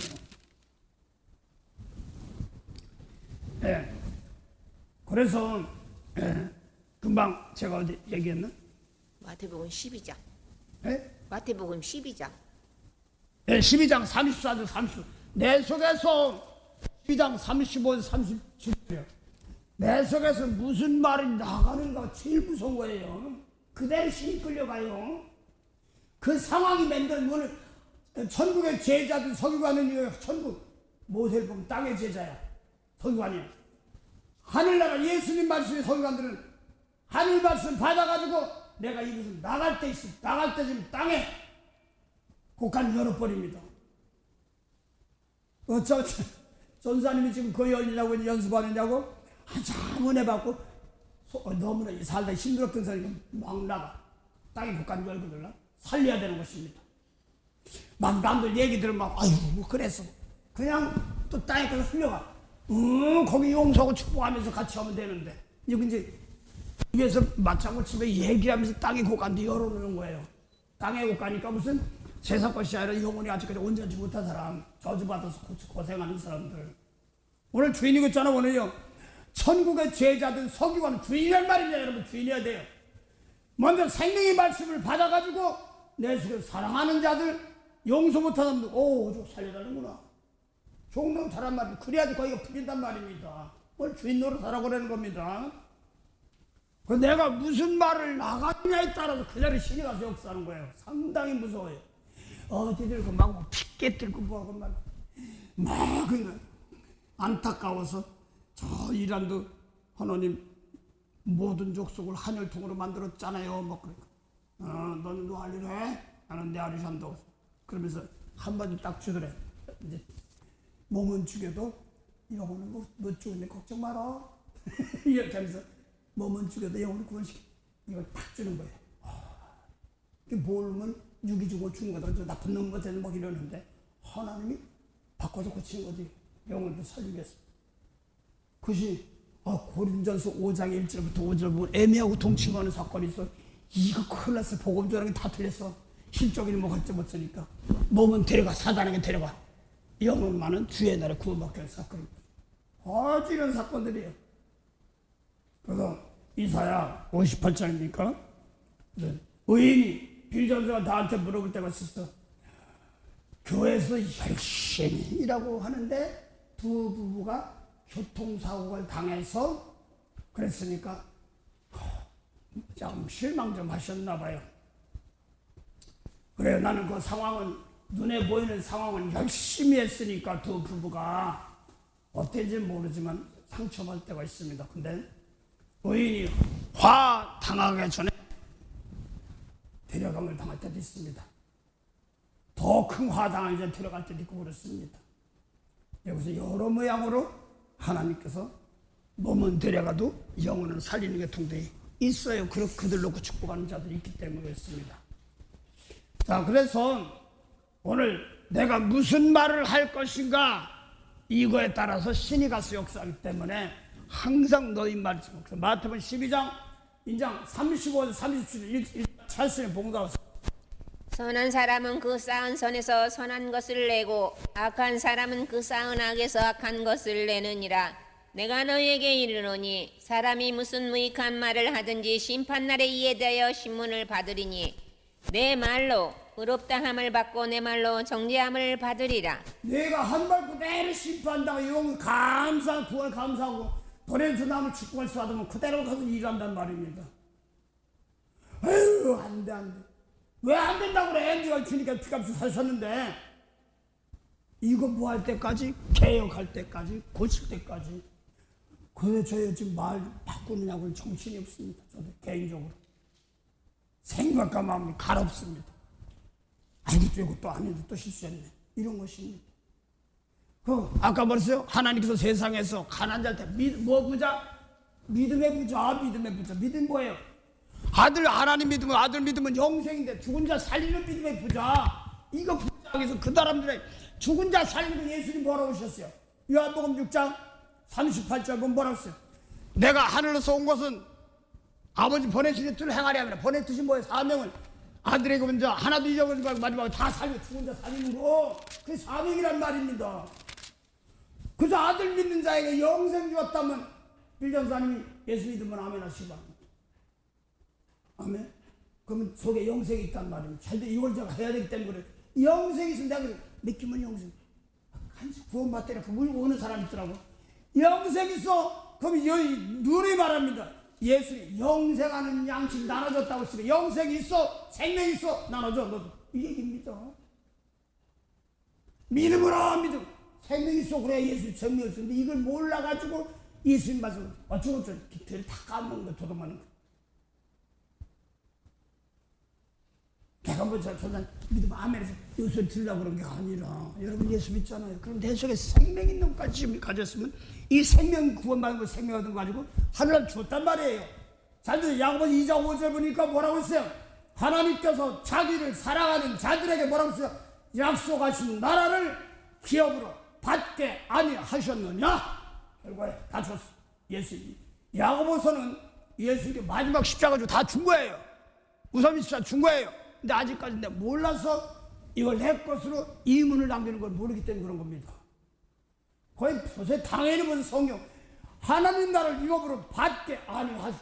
그래서 금방 제가 어디 얘기했나? 마태복음 12장. 네? 마태복음 12장. 12장 34절 30. 내 속에서 12장 35절 37절. 내 속에서 무슨 말이 나가는가 제일 무서운 거예요. 그대로 신이 끌려가요. 그 상황이 만들면 천국의 제자들 서기관은 천국 모세를 보면 땅의 제자야. 서기관이야. 하늘나라 예수님 말씀의 서기관들은 하늘 말씀 받아가지고 내가 이곳을 나갈 때 있어. 나갈 때 지금 땅에 곡간 열어버립니다. 전사님이 지금 그 열리라고 연습하느냐고 한참 은혜 받고 너무나 살다 힘들었던 사람이 막 나가. 땅에 곡간 열고 들라 살려야 되는 것입니다. 막 남들 얘기 들으면 막 아유 뭐 그랬어. 그냥 또 땅에 가서 흘려가. 거기 용서하고 축복하면서 같이 하면 되는데 이제 입에서 맞장구 치며 얘기하면서 땅에 곡간도 열어놓는 거예요. 땅에 곡가니까 무슨 세상 것이 아니라 영혼이 아직까지 온전치 못한 사람, 저주받아서 고생하는 사람들. 오늘 주인이 그랬잖아. 오늘요 천국의 제자들 서기관은 주인이란 말이냐. 여러분 주인이어야 돼요. 먼저 생명의 말씀을 받아가지고 내 속에 사랑하는 자들, 용서 못하는 분, 저 살려달라는구나. 좋은 놈 잘한 말이야. 그래야지 거기가 풀린단 말입니다. 오늘 주인 노릇하라고 그러는 겁니다. 그 내가 무슨 말을 나가느냐에 따라서 그대로 신이 가서 역사하는 거예요. 상당히 무서워요. 어디들 막 핏게 들고 뭐하고 막 그냥 안타까워서 저 이란도 하나님 모든 족속을 한혈통으로 만들었잖아요. 뭐 그러니까 너는 너 할 일 해? 나는 내 할 일 한다고. 그러면서 한마디 딱 주더래. 이제 몸은 죽여도 영혼은 못 죽는데 걱정 마라. 이렇게 하면서 몸은 죽여도 영혼을 구원시켜. 이걸 딱 주는 거예요. 이게 모르면 육이 죽고 죽은 거다. 나쁜 놈 같은 막 이러는데 하나님이 바꿔서 고치는 거지. 영혼도 살리겠어. 그것이 고린전서 5장 1절부터 5절 보면 애매하고 동침하는 사건이 있어. 이거 큰일 났어. 복음 전하는 게 다 틀렸어. 실적인 뭐 갈지 못 쓰니까. 몸은 데려가. 사단에게 데려가. 영혼만은 주의 날에 구원받게 할 사건입니다. 아주 이런 사건들이에요. 그래서 이사야 58장입니까? 의인이 빌전서가 나한테 물어볼 때가 있었어. 교회에서 열심히 일하고 하는데 두 부부가 교통사고를 당해서 그랬으니까 좀 실망 좀 하셨나 봐요. 그래요. 나는 그 상황은 눈에 보이는 상황은 열심히 했으니까 두 부부가 어땠는지 모르지만 상처받을 때가 있습니다. 근데 의인이 화 당하기 전에 데려감을 당할 때도 있습니다. 더 큰 화 당하기 전에 데려갈 때도 있고 그렇습니다. 여기서 여러 모양으로 하나님께서 몸은 데려가도 영혼은 살리는 게 통도에 있어요. 그들 놓고 축복하는 자들이 있기 때문에 그렇습니다. 자, 그래서 오늘 내가 무슨 말을 할 것인가 이거에 따라서 신이 가서 역사하기 때문에 항상 너희 말씀, 마태복음 12장 인장 35에서 37 찰스의 봉사가 선한 사람은 그 쌓은 선에서 선한 것을 내고 악한 사람은 그 쌓은 악에서 악한 것을 내느니라. 내가 너희에게 이르노니 사람이 무슨 무익한 말을 하든지 심판날에 이에 대하여 신문을 받으리니 내 말로 의롭다함을 받고 내 말로 정죄함을 받으리라. 내가 한 말 그대로 심판다고 용 감사 구원 감사하고 보내서 남을 축복할 수 받으면 그대로 가서 일한단 말입니다. 에휴 안돼 왜 안 된다고 그래? 네가 주니까 피값을 사셨는데 이거 뭐 할 때까지 개혁할 때까지 고칠 때까지 그래서 저희 지금 말 바꾸느냐고 정신이 없습니다. 저도 개인적으로 생각과 마음이 가롭습니다. 아이고 또 이것도 아닌데 또 실수했네 이런 것입니다. 아까 말했어요. 하나님께서 세상에서 가난한 자한테 뭐 부자? 믿음의 부자. 믿음이 뭐예요? 하나님 믿으면 아들 믿으면 영생인데 죽은 자 살리는 믿음의 부자. 이거 부자에서 그 사람들의 죽은 자 살리는 예수님 뭐라고 하셨어요? 요한복음 6장 38절 보면 뭐라고 했어요? 내가 하늘로서 온 것은 아버지 보내신 뜻을 행하려 합니다. 보낸 뜻이 뭐예요? 사명은 아들에게 먼저 하나도 잊어버리지 말고 마지막에 다 살려 죽은 자 살리는 거 그게 사명이란 말입니다. 그래서 아들 믿는 자에게 영생 주었다면 빌전사님이 예수 믿으면 아멘 하시기 바랍니다. 아멘. 그러면 속에 영생이 있단 말입니다. 잘도 이걸 제가 해야 되기 때문에 그래. 영생이 있으면 내가 믿기면 영생. 한식 구원받더라 그 물고 오는 사람이 있더라고. 영생 있어. 그럼 눈이 말합니다. 예수님 영생하는 양식 나눠줬다고 했으면 영생 있어 생명 있어 나눠줘 너도 이 얘기입니다. 믿음으로 믿음 생명 있어 그래 예수님 생명 있어. 근데 이걸 몰라가지고 예수님 말씀 어쩌고저쩌고 기태를 다 까먹는 거 도둑맞는 거. 내가 뭐 저는 믿음 아멘에서 이 소리 들으려고 그런 게 아니라 여러분 예수 믿잖아요. 그럼 내 속에 생명 있는 것까지 가졌으면 이 생명 구원받은 거 생명 얻은 거 가지고 하늘을 줬단 말이에요. 잘 들어요. 야고보서 2장 5절 보니까 뭐라고 했어요? 하나님께서 자기를 사랑하는 자들에게 뭐라고 했어요? 약속하신 나라를 기업으로 받게 아니하셨느냐? 결과에 다 줬어. 예수님. 야고보서는 예수님께 마지막 십자가 주고 다 준 거예요. 우선 십자가 준 거예요. 근데 아직까지 내가 몰라서 이걸 내 것으로 이문을 남기는 걸 모르기 때문에 그런 겁니다. 거의 보세요. 당연히 무슨 성경 하나님 나라를 이업으로 받게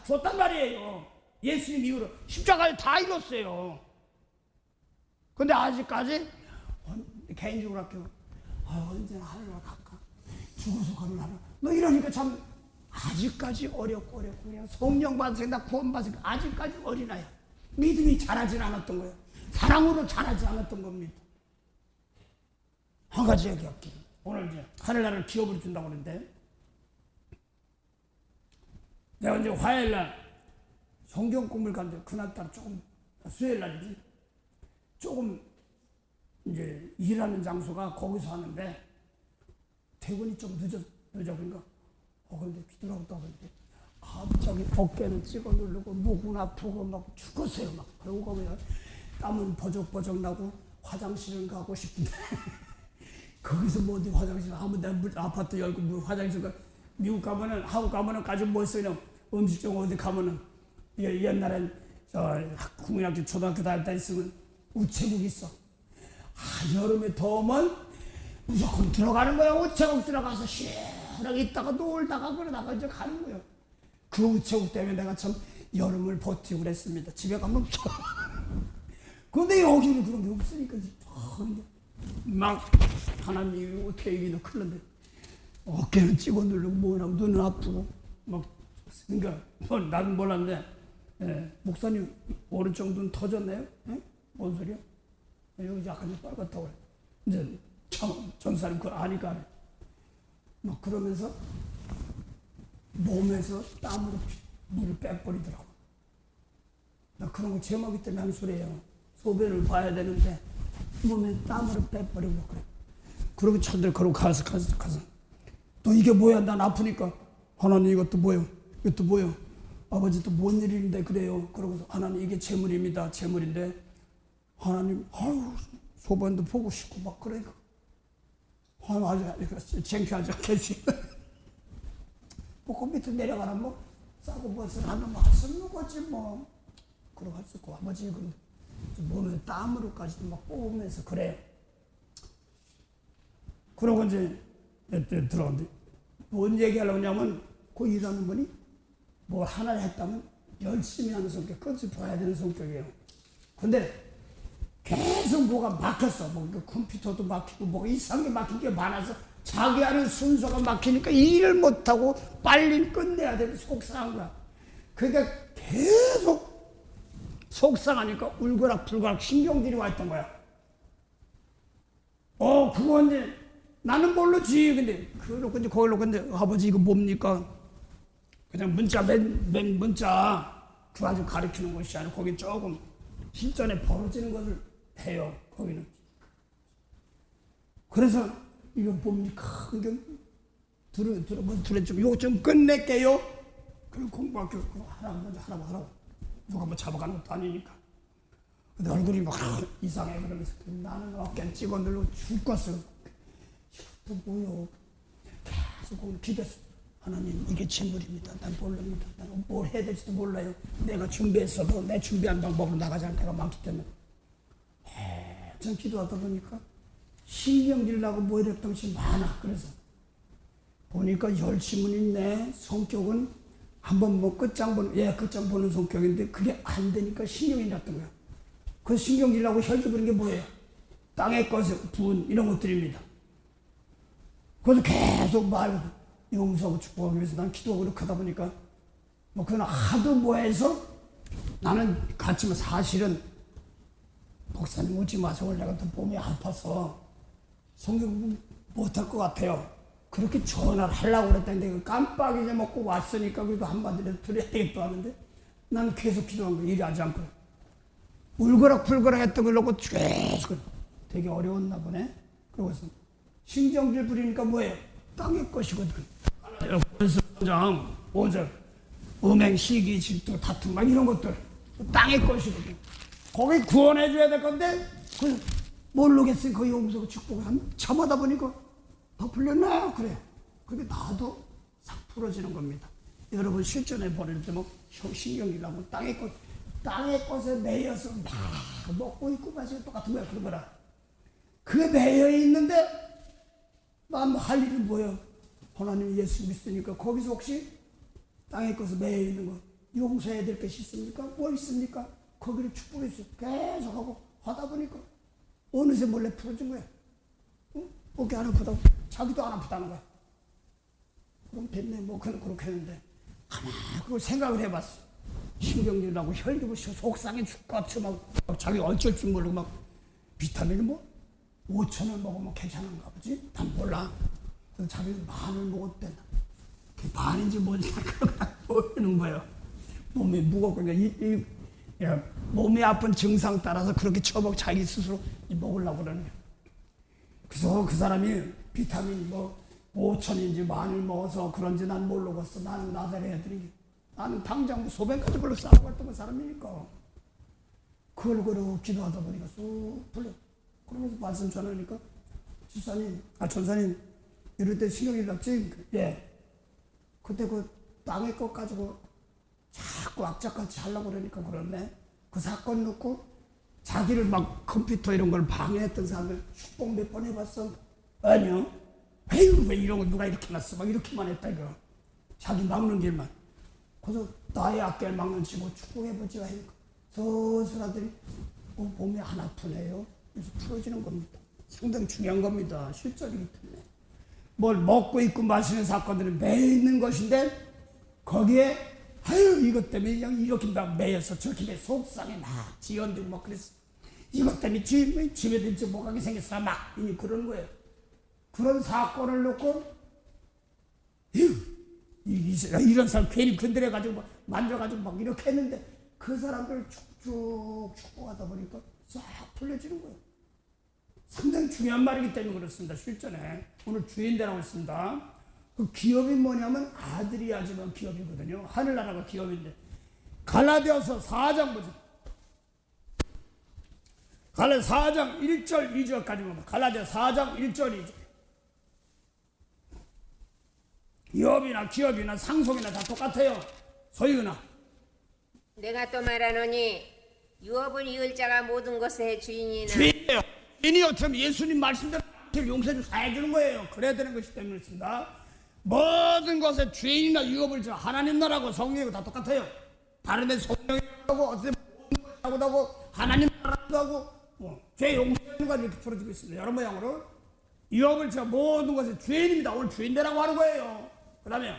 줬단 말이에요. 예수님 이후로 십자가를 다 이뤘어요. 근데 아직까지 개인적으로 할게요. 언제나 하늘나라 갈까? 죽어서 가는 하늘. 뭐 이러니까 참 아직까지 어렵고 그냥 성령 받은 생각 구원 받은 생각 아직까지 어린아이야. 믿음이 자라지 않았던 거예요. 사랑으로 자라지 않았던 겁니다. 한 가지 얘기할게요. 오늘 이제 하늘나라를 기업으로 준다고 그러는데 내가 이제 화요일날 성경 공부를 갔는데 그날따라 조금 수요일날이지 조금 이제 일하는 장소가 거기서 하는데 퇴근이 좀 늦어 그러니까 근데 기도하고 하는데 갑자기 어깨는 찍어 누르고 목은 아프고 막 죽었어요. 막 그러고 가면 땀은 버적버적 나고 화장실을 가고 싶은데 거기서 뭐 어디 화장실 아무 데 아파트 열고 뭐 화장실 가 미국 가면은 한국 가면은 가지고 뭐 있어요. 음식점 어디 가면은 옛날엔 국민학교 초등학교 다닐 때 있으면 우체국 있어. 여름에 더우면 무조건 들어가는 거야. 우체국 들어가서 시원하게 있다가 놀다가 그러다가 이제 가는 거예요. 그 우체국 때문에 내가 참 여름을 버티고 그랬습니다. 집에 가면 근데 여기는 그런 게 없으니까 막 하나님이 어떻게 얘기도 큰일인데 어깨는 찍어 누르고 뭐라고 눈은 아프고 막 그러니까 나는 몰랐는데 목사님 오른쪽 눈 터졌나요? 뭔 소리야? 여기 약간 좀 빨갛다고 그래. 이제 전사님 그걸 아니까 막 그러면서 몸에서 땀으로 물을 빼버리더라고. 나 그런 거 제목이 때문에 하는 소리예요. 소변을 봐야 되는데 몸에 땀으로 빼버리고 그래. 그러고 천들 그러고 가서 또 이게 뭐야? 난 아프니까 하나님 이것도 뭐요? 이것도 뭐요? 아버지 또 뭔 일인데 그래요? 그러고서 하나님 이게 재물입니다. 재물인데 하나님 소변도 보고 싶고 막 그러니까 아주 창피하지 않겠지. 그 밑으로 내려가라 뭐 싸고 무엇을 하면 말씀는 거지 뭐. 그러고 할 수 있고 아버지 그 몸에 땀으로까지도 막 뽑으면서 그래요. 그러고 이제 들어오는데 뭔 얘기하려고 하냐면 그 일하는 분이 뭘 하나 했다면 열심히 하는 성격, 끝을 봐야 되는 성격이에요. 근데 계속 뭐가 막혔어. 뭐 컴퓨터도 막히고 뭐가 이상하게 막힌 게 많아서 자기 하는 순서가 막히니까 일을 못하고 빨리 끝내야 되는 속상한 거야. 그러니까 계속 속상하니까 울거락불거락 신경질이 와 있던 거야. 그거 이제 나는 모르지. 근데 그러고 이제 거기로 근데 아버지 이거 뭡니까? 그냥 문자 맨 문자 그 아주 가르치는 것이 아니고 거기 조금 실전에 벌어지는 것을 해요. 거기는. 그래서 이거 뭡니까? 이거 들어 좀 이거 좀 끝낼게요. 그럼 공부할게요. 하라고. 누가 뭐 잡아가는 것도 아니니까. 근데 얼굴이 막 이상해 그러면서 나는 어깨 찍어 눌러 죽겠어. 또 뭐요? 계속 오늘 기도했어. 하나님 이게 재물입니다. 난 모릅니다. 난 뭘 해야 될지도 몰라요. 내가 준비했어도 내 준비한 방법으로 나가지 않을 때가 많기 때문에. 전 기도하다 보니까 신경질 나고 뭐 이랬던 것이 많아. 그래서 보니까 열심은 있네. 성격은 한번 뭐 끝장 보는 성격인데 그게 안 되니까 신경이 났던 거야. 그 신경질 나고 혈기 부는 게 뭐예요? 땅의 것에 부은 이런 것들입니다. 그래서 계속 용서하고 축복하기 위해서 난 기도하고 그렇게 하다 보니까 뭐 그건 하도 뭐해서 나는 같지만 사실은 목사님 오지 마세요. 내가 또 몸이 아파서 성경 못할 것 같아요. 그렇게 전화를 하려고 그랬다는데 깜빡 잊어먹고 왔으니까 그래도 한마디라도 드려야 되겠다 하는데 나는 계속 기도한 거야. 일이 하지 않고. 울거락불거락 했던 걸 놓고 계속 되게 어려웠나 보네. 그러고서 신경질 부리니까 뭐예요? 땅의 것이거든. 그래서 5절 음행, 시기, 질투, 다툼 막 이런 것들 땅의 것이거든. 거기 구원해 줘야 될 건데 모르겠어요. 그 용서고 축복을 참아다 보니까 더 풀렸나요? 그래. 그게 나도 싹 풀어지는 겁니다. 여러분 실전에 버릴 때 뭐 신경질 나고 땅의 것에 매여서 막 먹고 있고 마시고 똑같은 거야. 그런 거라. 그게 매여 있는데 난 할 일이 뭐예요? 하나님 예수 믿으니까 거기서 혹시 땅의 것에 매여 있는 거 용서해야 될 것이 있습니까? 뭐 있습니까? 거기를 축복했어요. 계속 하고 하다 보니까 어느새 몰래 풀어진 거야. 어깨 안 아프다고 자기도 안 아프다는 거야. 그럼 됐네. 뭐 그렇게 했는데 하나 그걸 생각을 해봤어. 신경질 나고 혈기고 속상해 죽겠지 막 자기 어쩔 줄 모르고 막 비타민을 뭐 5,000원 먹으면 괜찮은가 보지? 난 몰라. 그래서 자기는 반을 먹었대. 그게 반인지 뭔지 모르는 거예요. 몸이 무겁고 몸이 아픈 증상 따라서 그렇게 자기 스스로 먹으려고 그러는 거예요. 그래서 그 사람이 비타민 뭐 5,000인지 만을 먹어서 그런지 난 모르겠어. 나는 나대로 해드리기. 나는 당장 뭐 소변까지 별로 싸고 갔던 사람이니까. 그걸 기도하다 보니까 쑥 풀려. 그러면서 말씀 전하니까 전사님 이럴 때 신경이 났지? 예. 그때 그 땅의 것 가지고 자꾸 악착같이 하려고 그러니까 그러네. 그 사건 놓고 자기를 막 컴퓨터 이런 걸 방해했던 사람을 축복 몇 번 해봤어? 아니요. 에휴 왜 이런 거 누가 이렇게 놨어? 막 이렇게만 했다 이거. 자기 막는 길만. 그래서 나의 악계를 막는 치고 축복해보지 하니까 서술하더니 몸이 안 아프네요. 그래서 풀어지는 겁니다. 상당히 중요한 겁니다. 실전이기 때문에. 뭘 먹고 있고 마시는 사건들은 매여 있는 것인데 거기에 아유 이것 때문에 그냥 이렇게 막 매여서 저렇게 속상해 막 지연되고 막 그랬어. 이것 때문에 집에 든지 못 가게 생겼어 막 이미 그런 거예요. 그런 사건을 놓고 이런 사람 괜히 건드려가지고 만져가지고 막 이렇게 했는데 그 사람들 쭉쭉 축복하다 보니까 싹 풀려지는 거예요. 상당히 중요한 말이기 때문에 그렇습니다. 실전에 오늘 주인되라고 했습니다. 그 기업이 뭐냐면 아들이야지만 기업이거든요. 하늘나라가 기업인데 갈라디아서 4장 보세요. 갈라디아 4장 1절 2절까지 보면 갈라디아 4장 1절 2절 기업이나 기업이나 상속이나 다 똑같아요. 소유나. 내가 또 말하노니 유업을 이을 자가 모든 것의 주인이나 주인이에요. 주인이요. 그럼 예수님 말씀대로 용서를 다 해주는 거예요. 그래야 되는 것이기 때문에 그렇습니다. 모든 것의 주인이나 유업을 저 하나님 나라고 성령이고 다 똑같아요. 다른 데 성령이라고 어떻게 모든 것이 하고 하나님 나라도 하고 죄 용서하는 거 이렇게 풀어지고 있습니다. 여러 모양으로 유업을 저 모든 것의 주인입니다. 오늘 주인되라고 하는 거예요. 그 다음에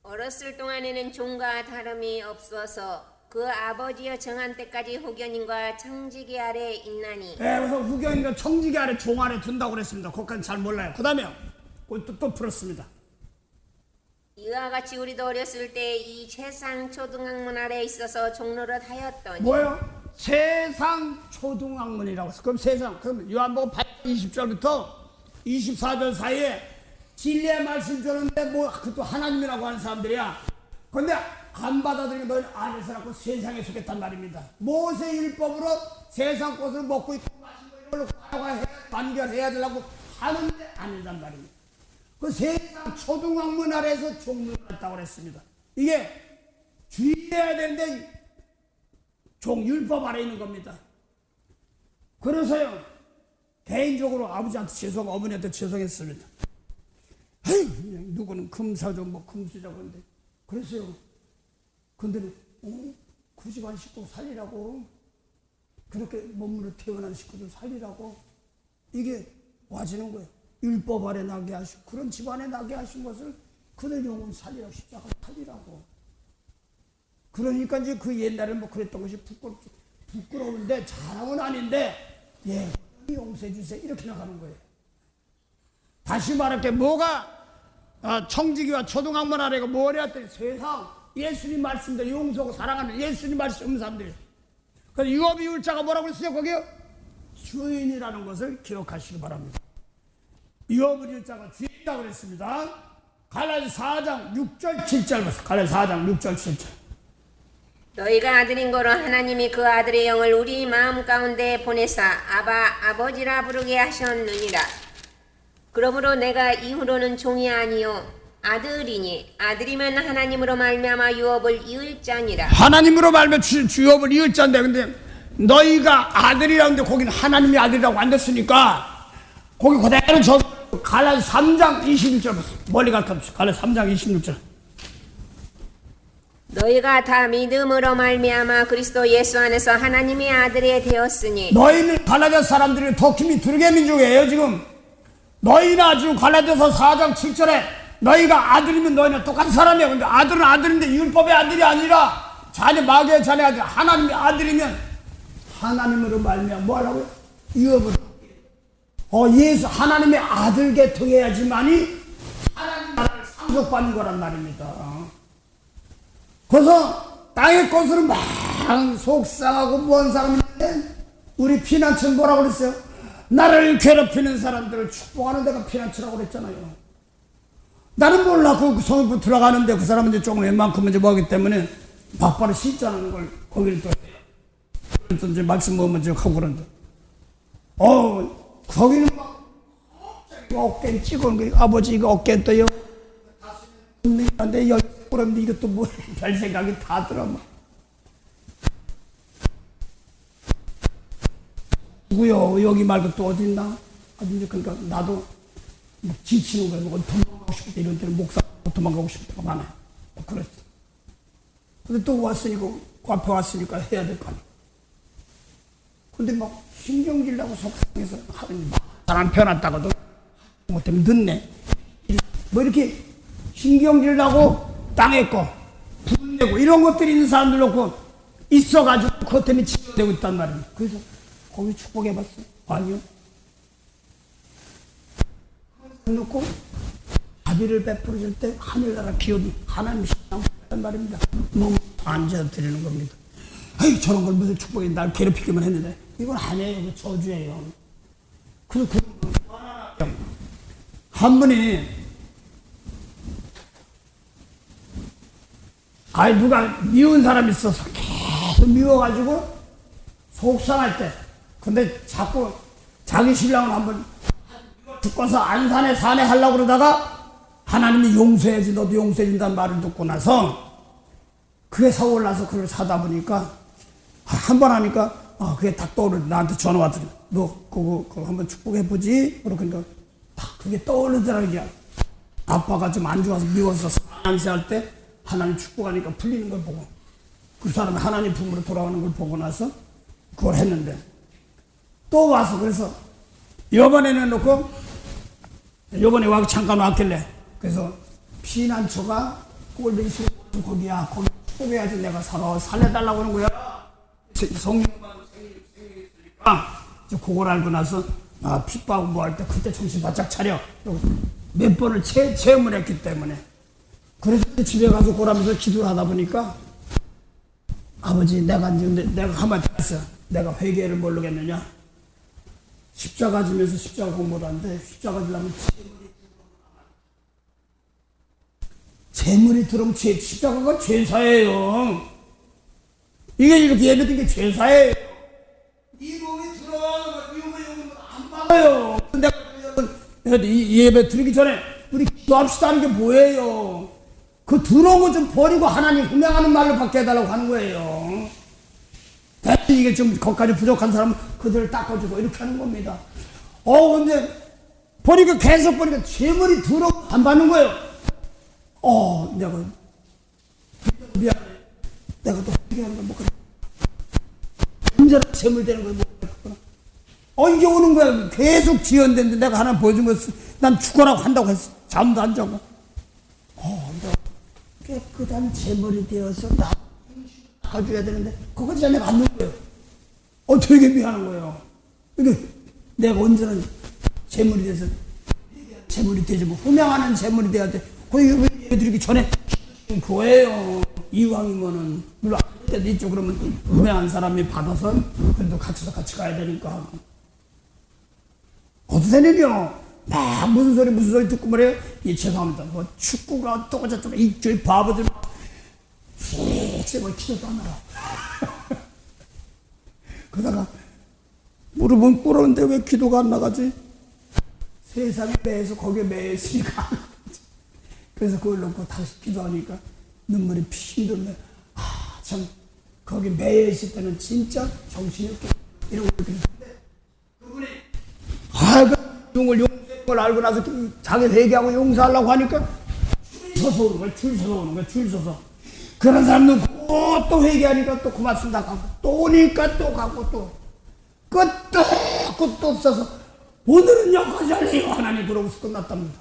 어렸을 동안에는 종과 다름이 없어서 그 아버지여 정한 때까지 후견인과 청지기 아래 있나니. 네, 그래서 후견인과 청지기 아래 종 아래 둔다고 그랬습니다. 그것까지 잘 몰라요. 그 다음에 또 풀었습니다. 이와 같이 우리도 어렸을 때 이 세상 초등학문 아래 있어서 종노릇 하였더니. 뭐예요? 세상 초등학문이라고 해서 그럼 세상 그럼 요한복음 20절부터 24절 사이에 진리의 말씀 주는데 뭐 그것도 하나님이라고 하는 사람들이야. 근데 안 받아들이고 너희 안에서라고 세상에 속했단 말입니다. 모세 율법으로 세상 것을 먹고 있고 마시고 이런 걸로 관결해야 되려고 하는데 아니란 말입니다. 그 세상 초등학문 아래에서 종문을 했다고 그랬습니다. 이게 주의해야 되는데 종 율법 아래 있는 겁니다. 그래서요 개인적으로 아버지한테 죄송하고 어머니한테 죄송했습니다. 에이, 누구는 금사죠 뭐 금수자고 하는데 그랬어요. 근데 그 집안 식구 살리라고 그렇게 몸으로 태어난 식구들 살리라고 이게 와지는 거예요. 율법 아래 나게 하시고 그런 집안에 나게 하신 것을 그들 영혼 살리라고 십자가 살리라고. 그러니까 이제 그 옛날에 뭐 그랬던 것이 부끄러운데 자랑은 아닌데 예 용서해 주세요 이렇게 나가는 거예요. 다시 말할게 뭐가 청지기와 초등학문 아래가 뭐래 했더니 세상 예수님 말씀대로 용서하고 사랑하는 예수님 말씀 사람들이. 그래서 유업이 율자가 뭐라고 그랬어요? 거기요? 주인이라는 것을 기억하시기 바랍니다. 유업을 율자가 주인이라고 그랬습니다. 갈라디 4장 6절 7절 보세요. 갈라디 4장 6절 7절. 너희가 아들인 거로 하나님이 그 아들의 영을 우리 마음 가운데 보내사 아버지라 부르게 하셨느니라. 그러므로 내가 이후로는 종이 아니요 아들이니 아들이면 하나님으로 말미암아 유업을 이을 자니라. 하나님으로 말미암아 유업을 이을 자인데 근데 너희가 아들이라는데 거기는 하나님이 아들이라고 안 됐으니까 거기 그대로 저 갈라디 3장 26절 보세요. 멀리 갈 것 없이 갈라디 3장 26절. 너희가 다 믿음으로 말미암아 그리스도 예수 안에서 하나님의 아들이 되었으니. 너희는 갈라디아 사람들이 도킴이 두르게 민족이에요 지금. 너희나 지금 갈라디아서 4장 7절에 너희가 아들이면 너희는 똑같은 사람이야. 근데 아들은 아들인데 율법의 아들이 아니라 자네 마귀의 자네 아들 하나님의 아들이면 하나님으로 말미암아 뭐 하라고요? 유업을 예수 하나님의 아들 계통해야지만이 하나님 나라를 상속받는 거란 말입니다. 그래서 땅의 것으로 막 속상하고 무한 사람인데 우리 피난처는 뭐라고 그랬어요? 나를 괴롭히는 사람들을 축복하는 데가 피난처라고 그랬잖아요. 나는 몰라 그 성읍으로 들어가는데 그 사람은 이제 조금 웬만큼은 이제 뭐하기 때문에 막바로 실전하는 걸 거기를 또 해요. 그래서 이제 말씀 뭐면 이제 하고 그런데 거기는 막 어깨 찍은 거 아버지 이거 어깨 떠요. 근데 그런데 이것도 뭐 별 생각이 다 들어 막. 누구요? 여기 말고 또 어디 있나? 그러니까 나도 뭐 지치는 거야. 뭐 도망가고 싶을 때 이런 때는 목사 도망가고 싶을 때가 많아요. 그랬어. 근데 또 왔으니까 앞에 왔으니까 해야 될 거 아니야. 근데 막 신경질 나고 속상해서 하는 사람 편했다고도 뭐 때문에 늦네. 뭐 이렇게 신경질 나고 땅에 거 분내고 이런 것들이 있는 사람들 놓고 있어가지고 그것 때문에 치료되고 있단 말이에요. 그래서 거기 축복해봤어? 아니요. 놓고 자비를 베풀어줄 때 하늘나라 기업이 하나님 신앙한 말입니다. 너무 앉아드리는 겁니다. 에이 저런 걸 무슨 축복이 날 괴롭히기만 했는데 이건 아니에요. 그 저주예요. 그래서 한 분이 누가 미운 사람이 있어서 계속 미워가지고 속상할 때 근데 자꾸 자기 신랑을 한번 죽고서 안산에 산에 하려고 그러다가 하나님이 용서해야지 너도 용서해준다는 말을 듣고 나서 그게 서울나서 그걸 사다 보니까 한 번 하니까 그게 딱 떠오르. 나한테 전화 왔더니 너 그거 한번 축복해보지? 그러니까 딱 그게 떠오르더라고요. 아빠가 좀 안 좋아서 미워서 안세할 때 하나님 축복하니까 풀리는 걸 보고 그 사람이 하나님 품으로 돌아가는 걸 보고 나서 그걸 했는데 또 와서 그래서 이번에는 놓고 이번에 와서 잠깐 왔길래 그래서 피난처가 꼴뱅이 거기야 거기 축복해야지 내가 살려달라고 하는 거야. 성령만 생기니까 그걸 알고 나서 핍박하고 뭐 할 때 그때 정신 바짝 차려. 몇 번을 체험을 했기 때문에 그래서 집에 가서 고라면서 기도를 하다 보니까 아버지 내가 한마디 했어요. 내가 회개를 모르겠느냐. 십자가 지면서 십자가 공부를 하는데 십자가 지려면 재물이 들어오면 십자가가 죄사예요. 이게 이렇게 예배드린 게 죄사예요. 이 몸이 들어가는 이 몸이 안 막아요. 내가 이 예배 드리기 전에 우리 기도합시다 하는 게 뭐예요? 그 들어온 거 좀 버리고 하나님 분명하는 말로 받게 해달라고 하는 거예요. 대신 이게 좀 거기까지 부족한 사람은 그들을 닦아주고 이렇게 하는 겁니다. 근데 버리고 계속 버리고 재물이 들어오고 안 받는 거예요. 내가 미안해. 내가 또 회개하는 걸 못 그래. 언제나 재물 되는 걸 못 그래. 이게 오는 거야. 계속 지연됐는데 내가 하나 보여준 거 난 죽어라고 한다고 했어. 잠도 안 자고. 내가 깨끗한 재물이 되어서 나 가져야 되는데 그것이 내가 안 넣은 거예요. 되게 미안한 거예요. 그러니까 내가 언제나 재물이 돼서 재물이 되지 뭐 후명하는 재물이 돼야 돼. 거기 예배드리기 전에 교회예요. 이왕이면은 물론 때도 있죠. 그러면 후명한 사람이 받아서 그래도 같이 가야 되니까. 어떻게 되느냐? 막 무슨 소리 듣고 말해요. 죄송합니다. 뭐 축구가 어쩌고 저쩌고 이쪽에 바보들 뭐 기도도 안 하라. 그러다가 무릎은 꿇었는데 왜 기도가 안 나가지? 세상에 매여서 거기에 매였으니까. 그래서 그걸 놓고 다시 기도하니까 눈물이 피 흐르네. 참 거기 매여있을 때는 진짜 정신이 없게 이러고 있는데 그분이 용서할 걸 알고 나서 자기 회개하고 용서하려고 하니까 줄 서서 그런 사람은 또 회개하니까 또 고맙습니다 가고 또 오니까 또 가고 또 끝도 없어서 오늘은 여기까지 할래요 하나님. 그러고서 끝났답니다.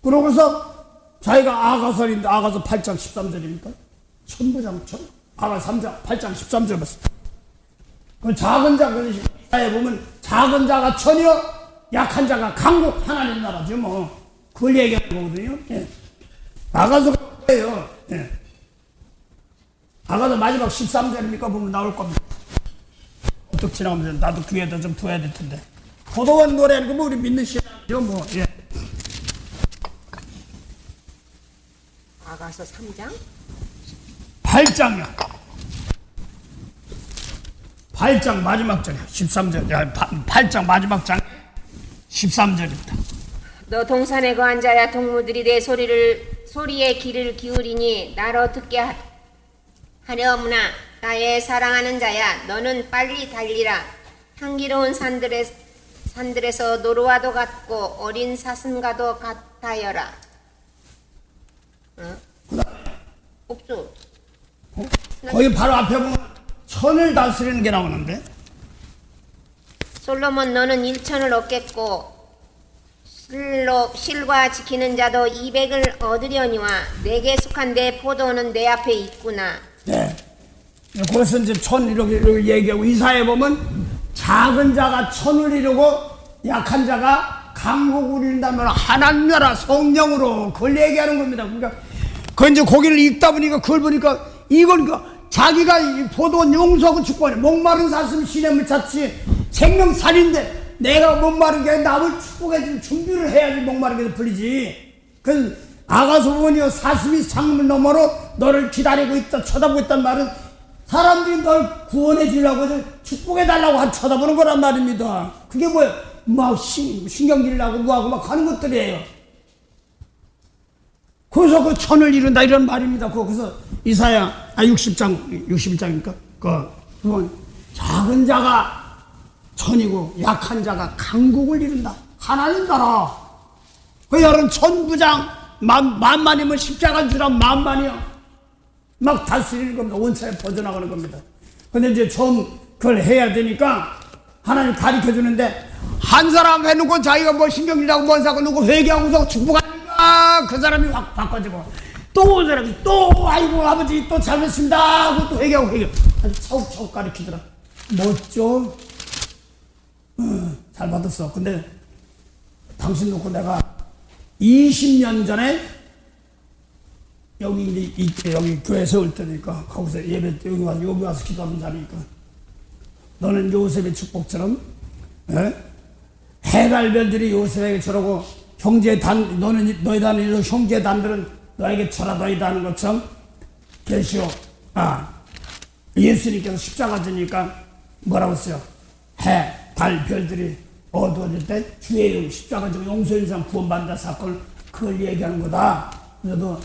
그러고서 자기가 아가서인데 아가서 8장 13절입니까? 천부장 아가서 8장 13절 봤어요. 그 작은 자가 이사야에 보면 작은 자가 천이요 약한 자가 강국 하나님 나라죠 뭐. 그걸 얘기하는 거거든요. 예. 아가서가 뭐예요? 예. 아가서 마지막 13절입니까? 보면 나올 겁니다. 어떻게 지나가면서 나도 귀에다 좀 둬야 될 텐데. 고도원 노래하는 거 뭐 우리 믿는 신앙이죠 뭐. 예. 아가서 3장? 8장이요. 8장 마지막 절이야. 13절. 8장 마지막 장 13절입니다. 너 동산에 거한 자야 동무들이 내 소리에 귀를 기울이니 나로 듣게 하려무나 나의 사랑하는 자야 너는 빨리 달리라. 향기로운 산들에서 노루와도 같고 어린 사슴과도 같아여라. 없어. 거기 바로 앞에 보면 천을 다스리는 게 나오는데 솔로몬 너는 1천을 얻겠고 실과 지키는 자도 200을 얻으려니와 내게 속한 내 포도는 내 앞에 있구나. 네. 그래서 이제 천 이렇게 얘기하고 이사에 보면 작은 자가 천을 이루고 약한 자가 강국을 이룬다면 하나님 나라 성령으로 그걸 얘기하는 겁니다. 그러니까 그 이제 거기를 읽다 보니까 그걸 보니까 이걸 자기가 이 포도원 용서하고 축복하네. 목마른 사슴 시냇물 찾지 생명살인데 내가 목마르게 남을 축복해줄 준비를 해야지 목마르게 풀리지. 그래서 아가서 보니요 사슴이 창문 너머로 너를 기다리고 있다 쳐다보고 있단 말은 사람들이 널 구원해 주려고 축복해 달라고 쳐다보는 거란 말입니다. 그게 뭐예요? 막 신경질 나고 뭐하고 막 하는 것들이에요. 거기서 그 천을 이룬다 이런 말입니다. 거기서 이사야 61장입니까? 그건 작은 자가 천이고 약한 자가 강국을 이룬다. 하나님 나라. 그 여러분 천부장 만만이면 십자가 주란 만만이요. 막 다스리는 겁니다. 원차에 퍼져나가는 겁니다. 근데 이제 좀 그걸 해야 되니까 하나님 가르쳐 주는데 한 사람 해놓고 자기가 뭐 신경질하고 뭔 사고 누구 회개하고서 축복하니까 그 사람이 확 바꿔지고 또 온 사람이 또 아이고 아버지 또 잘못했습니다 하고 또 회개하고 아주 차곡차곡 가르치더라. 멋져. 잘 받았어. 근데 당신 놓고 내가 20년 전에 여기 교회 세울 때니까 거기서 예배 때 여기 와서 기도하는 자리니까 너는 요셉의 축복처럼 해갈별들이 요셉에게 저러고 너희 단으로 형제 단들은 너에게 절하더이다 하는 것처럼 계시오. 예수님께서 십자가 지니까 뭐라고 써요? 해, 달, 별들이 어두워질 때 주의 이름 십자가 지고 용서인 사람 구원받는다 사건을 그걸 얘기하는 거다. 너도